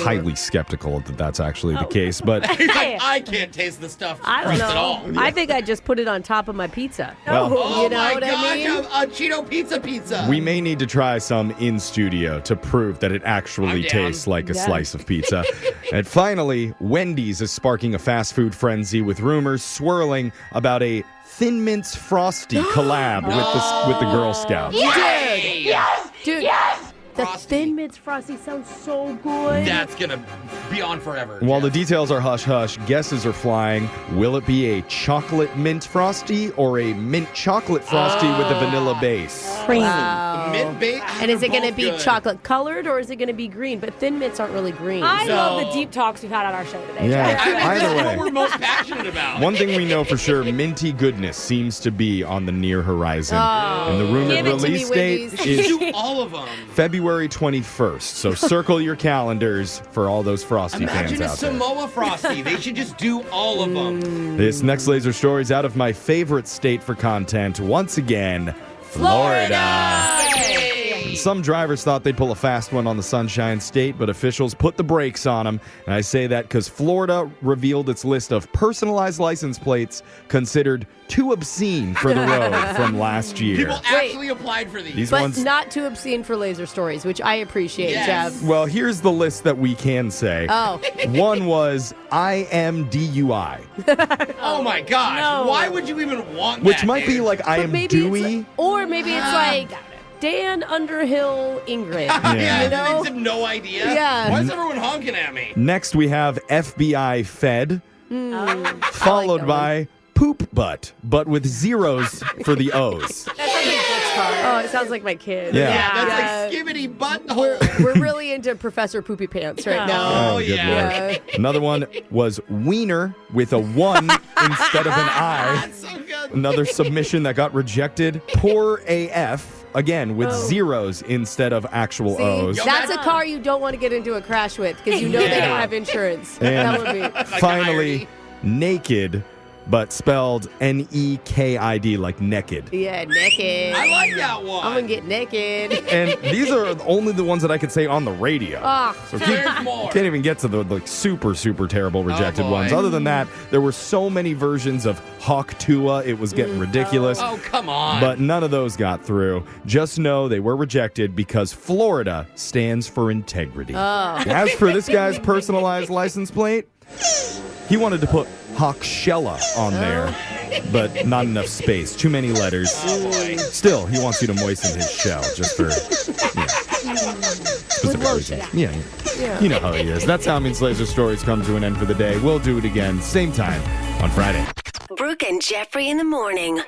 Highly skeptical that that's actually the case, but He's like, I can't taste the stuff I don't crust at all. know. I think I just put it on top of my pizza. Well- Oh You know my what I gosh, mean? a Cheeto pizza. we may need to try some in studio to prove that it actually I'm down. tastes like a slice of pizza. And finally, Wendy's is sparking a fast food frenzy with rumors swirling about a Thin Mints Frosty collab with the Girl Scouts. Yay! Dude, the Thin Mints Frosty sounds so good. That's gonna be on forever. While the details are hush-hush, guesses are flying. Will it be a chocolate mint frosty or a mint chocolate frosty with a vanilla base? Mint bake. And is it going to be good. chocolate colored or is it going to be green? But Thin Mints aren't really green. I so- love the deep talks we've had on our show today. Yeah, I think either that's what way. we're most passionate about. One thing we know for sure, minty goodness seems to be on the near horizon. Oh. And the rumored Give it to me, release date Wendy's. is Do all of them. February 21st. So circle your calendars for all those Frosty Imagine fans a out there. Samoa Frosty. They should just do all of them. This next laser story is out of my favorite state for content. Once again, Florida. Some drivers thought they'd pull a fast one on the Sunshine State, but officials put the brakes on them. And I say that because Florida revealed its list of personalized license plates considered too obscene for the road from last year. People actually applied for these. These But ones, not too obscene for laser stories, which I appreciate, Yes. Jeff. well, here's the list that we can say. Oh. One was I am DUI, Oh my gosh. No. Why would you even want which that? might be dude? like I But am maybe Dewey. or maybe it's like Dan Underhill Ingrid. Yeah, You know? they have no idea. Yeah. Why is everyone honking at me? Next, we have FBI Fed, followed by Poop Butt, but with zeros for the O's. Oh, it sounds like my kid. Yeah. Yeah, that's Yeah. like skibbity butthole. We're really into Professor Poopy Pants right now. Oh, good yeah. Lord. Another one was Wiener with a 1 instead of an I. That's so good. Another submission that got rejected. Poor AF, again with zeros insteed of actual See, O's. that's a car you don't want to get into a crash with because you know they Yeah. don't have insurance. And That would be. finally, Naked, but spelled Nekid, like naked. Yeah, naked. I like that one. I'm gonna get naked. And these are only the ones that I could say on the radio. Oh, So There's more. can't even get to the like super terrible rejected boy. ones. Other than that, there were so many versions of Hawk Tua, it was getting ridiculous. Oh, come on. But none of those got through. Just know they were rejected because Florida stands for integrity. As for this guy's personalized license plate, he wanted to put Hawkshella on there, but not enough space. Too many letters. Still, he wants you to moisten his shell just for specific reasons. Yeah. You know how he is. That's how Means Laser Stories come to an end for the day. We'll do it again, same time on Friday. Brooke and Jeffrey in the morning.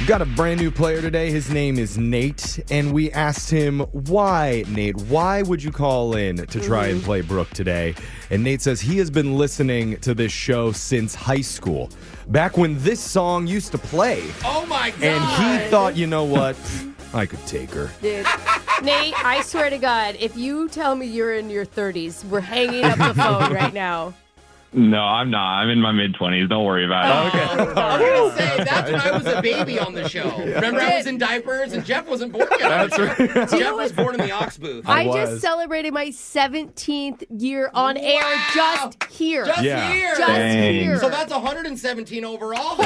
got a brand new player today. His name is Nate, and we asked him, why, Nate? Why would you call in to try and play Brooke today? And Nate says he has been listening to this show since high school, back when this song used to play. Oh, my God. And he thought, you know what? I could take her. Dude. Nate, I swear to God, if you tell me you're in your 30s, we're hanging up the phone right now. No, I'm not. I'm in my mid-20s. Don't worry about it. I was going to say, that's when I was a baby on the show. Remember, I was in diapers and Jeff wasn't born yet. That's right. Jeff was born in the aux booth. I just celebrated my 17th year on air just here. Just here. Just here. So that's 117 overall.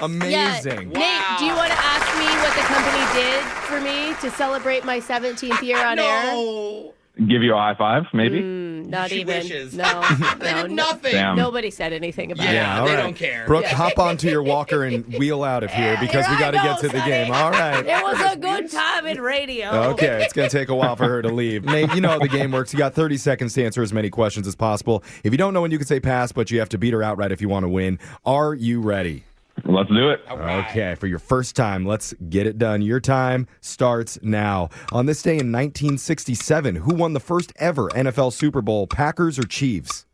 Amazing. Yeah. Nate, do you want to ask me what the company did for me to celebrate my 17th year on air? Give you a high five, maybe? Not She even. wishes. No. They did nothing. Damn. Nobody said anything about it. all they right. don't care. Brooke, hop onto your walker and wheel out of here because we got to get to the game. All right. It was a good time in radio. Okay, it's going to take a while for her to leave. Nate, you know how the game works. You got 30 seconds to answer as many questions as possible. If you don't know when, you can say pass, but you have to beat her outright if you want to win. Are you ready? Let's do it. Okay, for your first time, let's get it done. Your time starts now. On this day in 1967, who won the first ever NFL Super Bowl, Packers or Chiefs?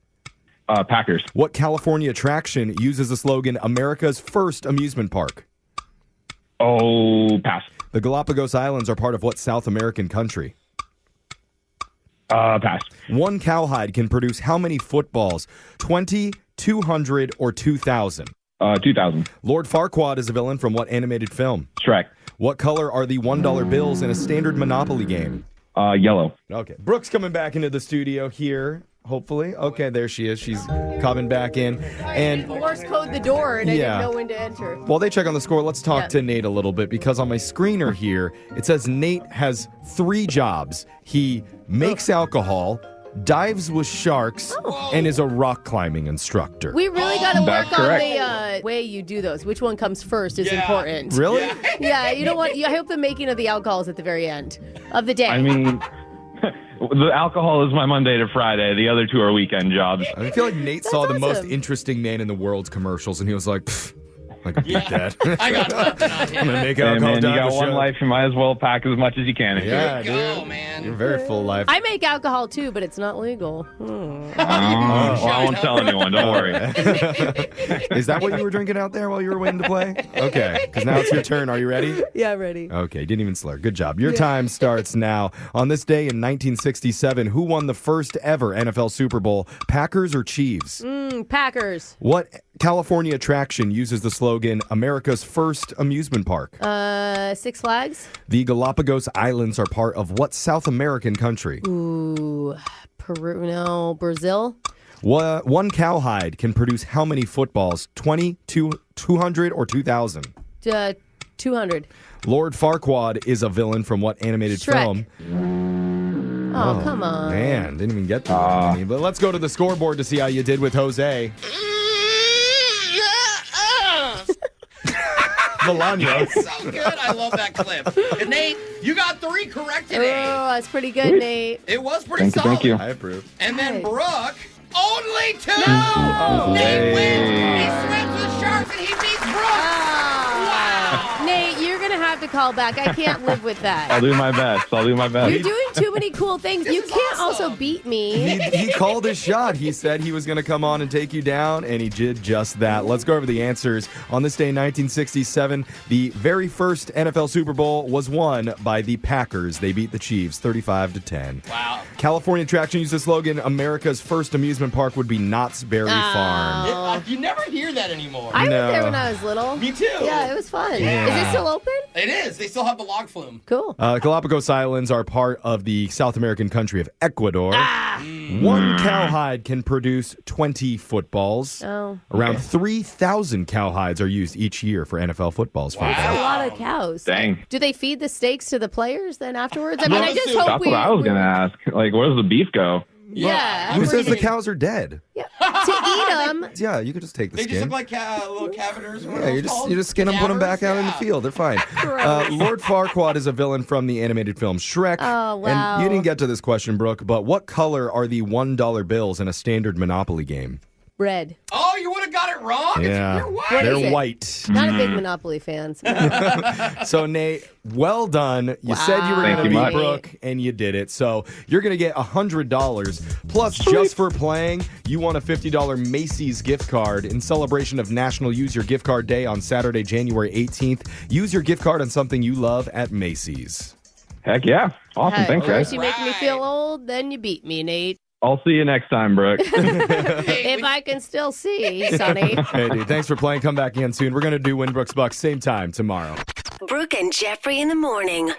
Packers. What California attraction uses the slogan, America's first amusement park? Oh, pass. The Galapagos Islands are part of what South American country? Pass. One cowhide can produce how many footballs? 20, 200, or 2,000? 2000. Lord Farquaad is a villain from what animated film? Shrek. What color are the $1 bills in a standard Monopoly game? Yellow. Okay. Brooke's coming back into the studio here, hopefully. Okay, there she is. She's coming back in. And Morse code the door, and I didn't know when to enter. while they check on the score, let's talk to Nate a little bit, because on my screener here, it says Nate has 3 jobs. He makes alcohol, dives with sharks, and is a rock climbing instructor. We really got to That's work on correct. the way you do those. Which one comes first is important. Really? Yeah, you don't want. I hope the making of the alcohol is at the very end of the day. I mean, the alcohol is my Monday to Friday. The other 2 are weekend jobs. I feel like Nate saw the most awesome. interesting man in the world's commercials, and he was like, "Pfft, I can beat that. I got nothing on him. I'm going to make Hey, alcohol man, you dive got with one sharks." life. You might as well pack as much as you can. Yeah, Here we go, dude. man. You're very full life. I make alcohol too, but it's not legal. Well, I won't tell anyone. Don't worry. Is that what you were drinking out there while you were waiting to play? Okay, because now it's your turn. Are you ready? Yeah, ready. Okay, didn't even slur. Good job. Your time starts now. On this day in 1967, who won the first ever NFL Super Bowl, Packers or Chiefs? Packers. What California attraction uses the slogan, America's first amusement park? Six Flags. The Galapagos Islands are part of what South American country? Ooh, Peru. No, Brazil. One cowhide can produce how many footballs? 20, 200, or 2,000? 200. Lord Farquaad is a villain from what animated Shrek. film? Oh, come on. Man, didn't even get that many. But let's go to the scoreboard to see how you did with Jose. Melania. So good. I love that clip. And Nate, you got 3 correct today. Oh, that's pretty good, Nate. It was pretty solid. Thank you. I approve. And then Brooke, only 2. No. Nate wins. He swims with sharks and he beats Brooke. Nate, you're going to have to call back. I can't live with that. I'll do my best. You're doing too many cool things. You can't also beat me. He called his shot. He said he was going to come on and take you down, and he did just that. Let's go over the answers. On this day in 1967, the very first NFL Super Bowl was won by the Packers. They beat the Chiefs 35-10. Wow. California attraction used the slogan, America's first amusement park would be Knott's Berry Farm. You never hear that anymore. I went there when I was little. Me too. Yeah, it was fun. Yeah. Is it still open? It is. They still have the log flume. Cool. Galapagos Islands are part of the South American country of Ecuador. One cowhide can produce 20 footballs. Oh. Around 3,000 cowhides are used each year for NFL footballs. That's a lot of cows. Dang. Do they feed the steaks to the players then afterwards? I mean, I just hope That's what I was going to ask. Like, where does the beef go? Yeah. Who says the cows are dead? Yeah. To eat them. Yeah, you could just take the They skin. just look like little caviters. Yeah, you just skin them, put them back out in the field. They're fine. Lord Farquaad is a villain from the animated film Shrek. Oh, wow. And you didn't get to this question, Brooke, but what color are the $1 bills in a standard Monopoly game? Red. Oh, you would have got it wrong? Yeah, You're white. What is they're it? white. Not a big Monopoly fan. So, Nate, well done. You said you were going to beat Brooke, and you did it. So you're going to get $100. Plus, just for playing, you won a $50 Macy's gift card in celebration of National Use Your Gift Card Day on Saturday, January 18th. Use your gift card on something you love at Macy's. Heck yeah. Awesome. Thanks, guys. First you make me feel old, then you beat me, Nate. I'll see you next time, Brooke. If I can still see, Sonny. Hey, dude, thanks for playing. Come back again soon. We're going to do Winbrook's Bucks same time tomorrow. Brooke and Jeffrey in the morning.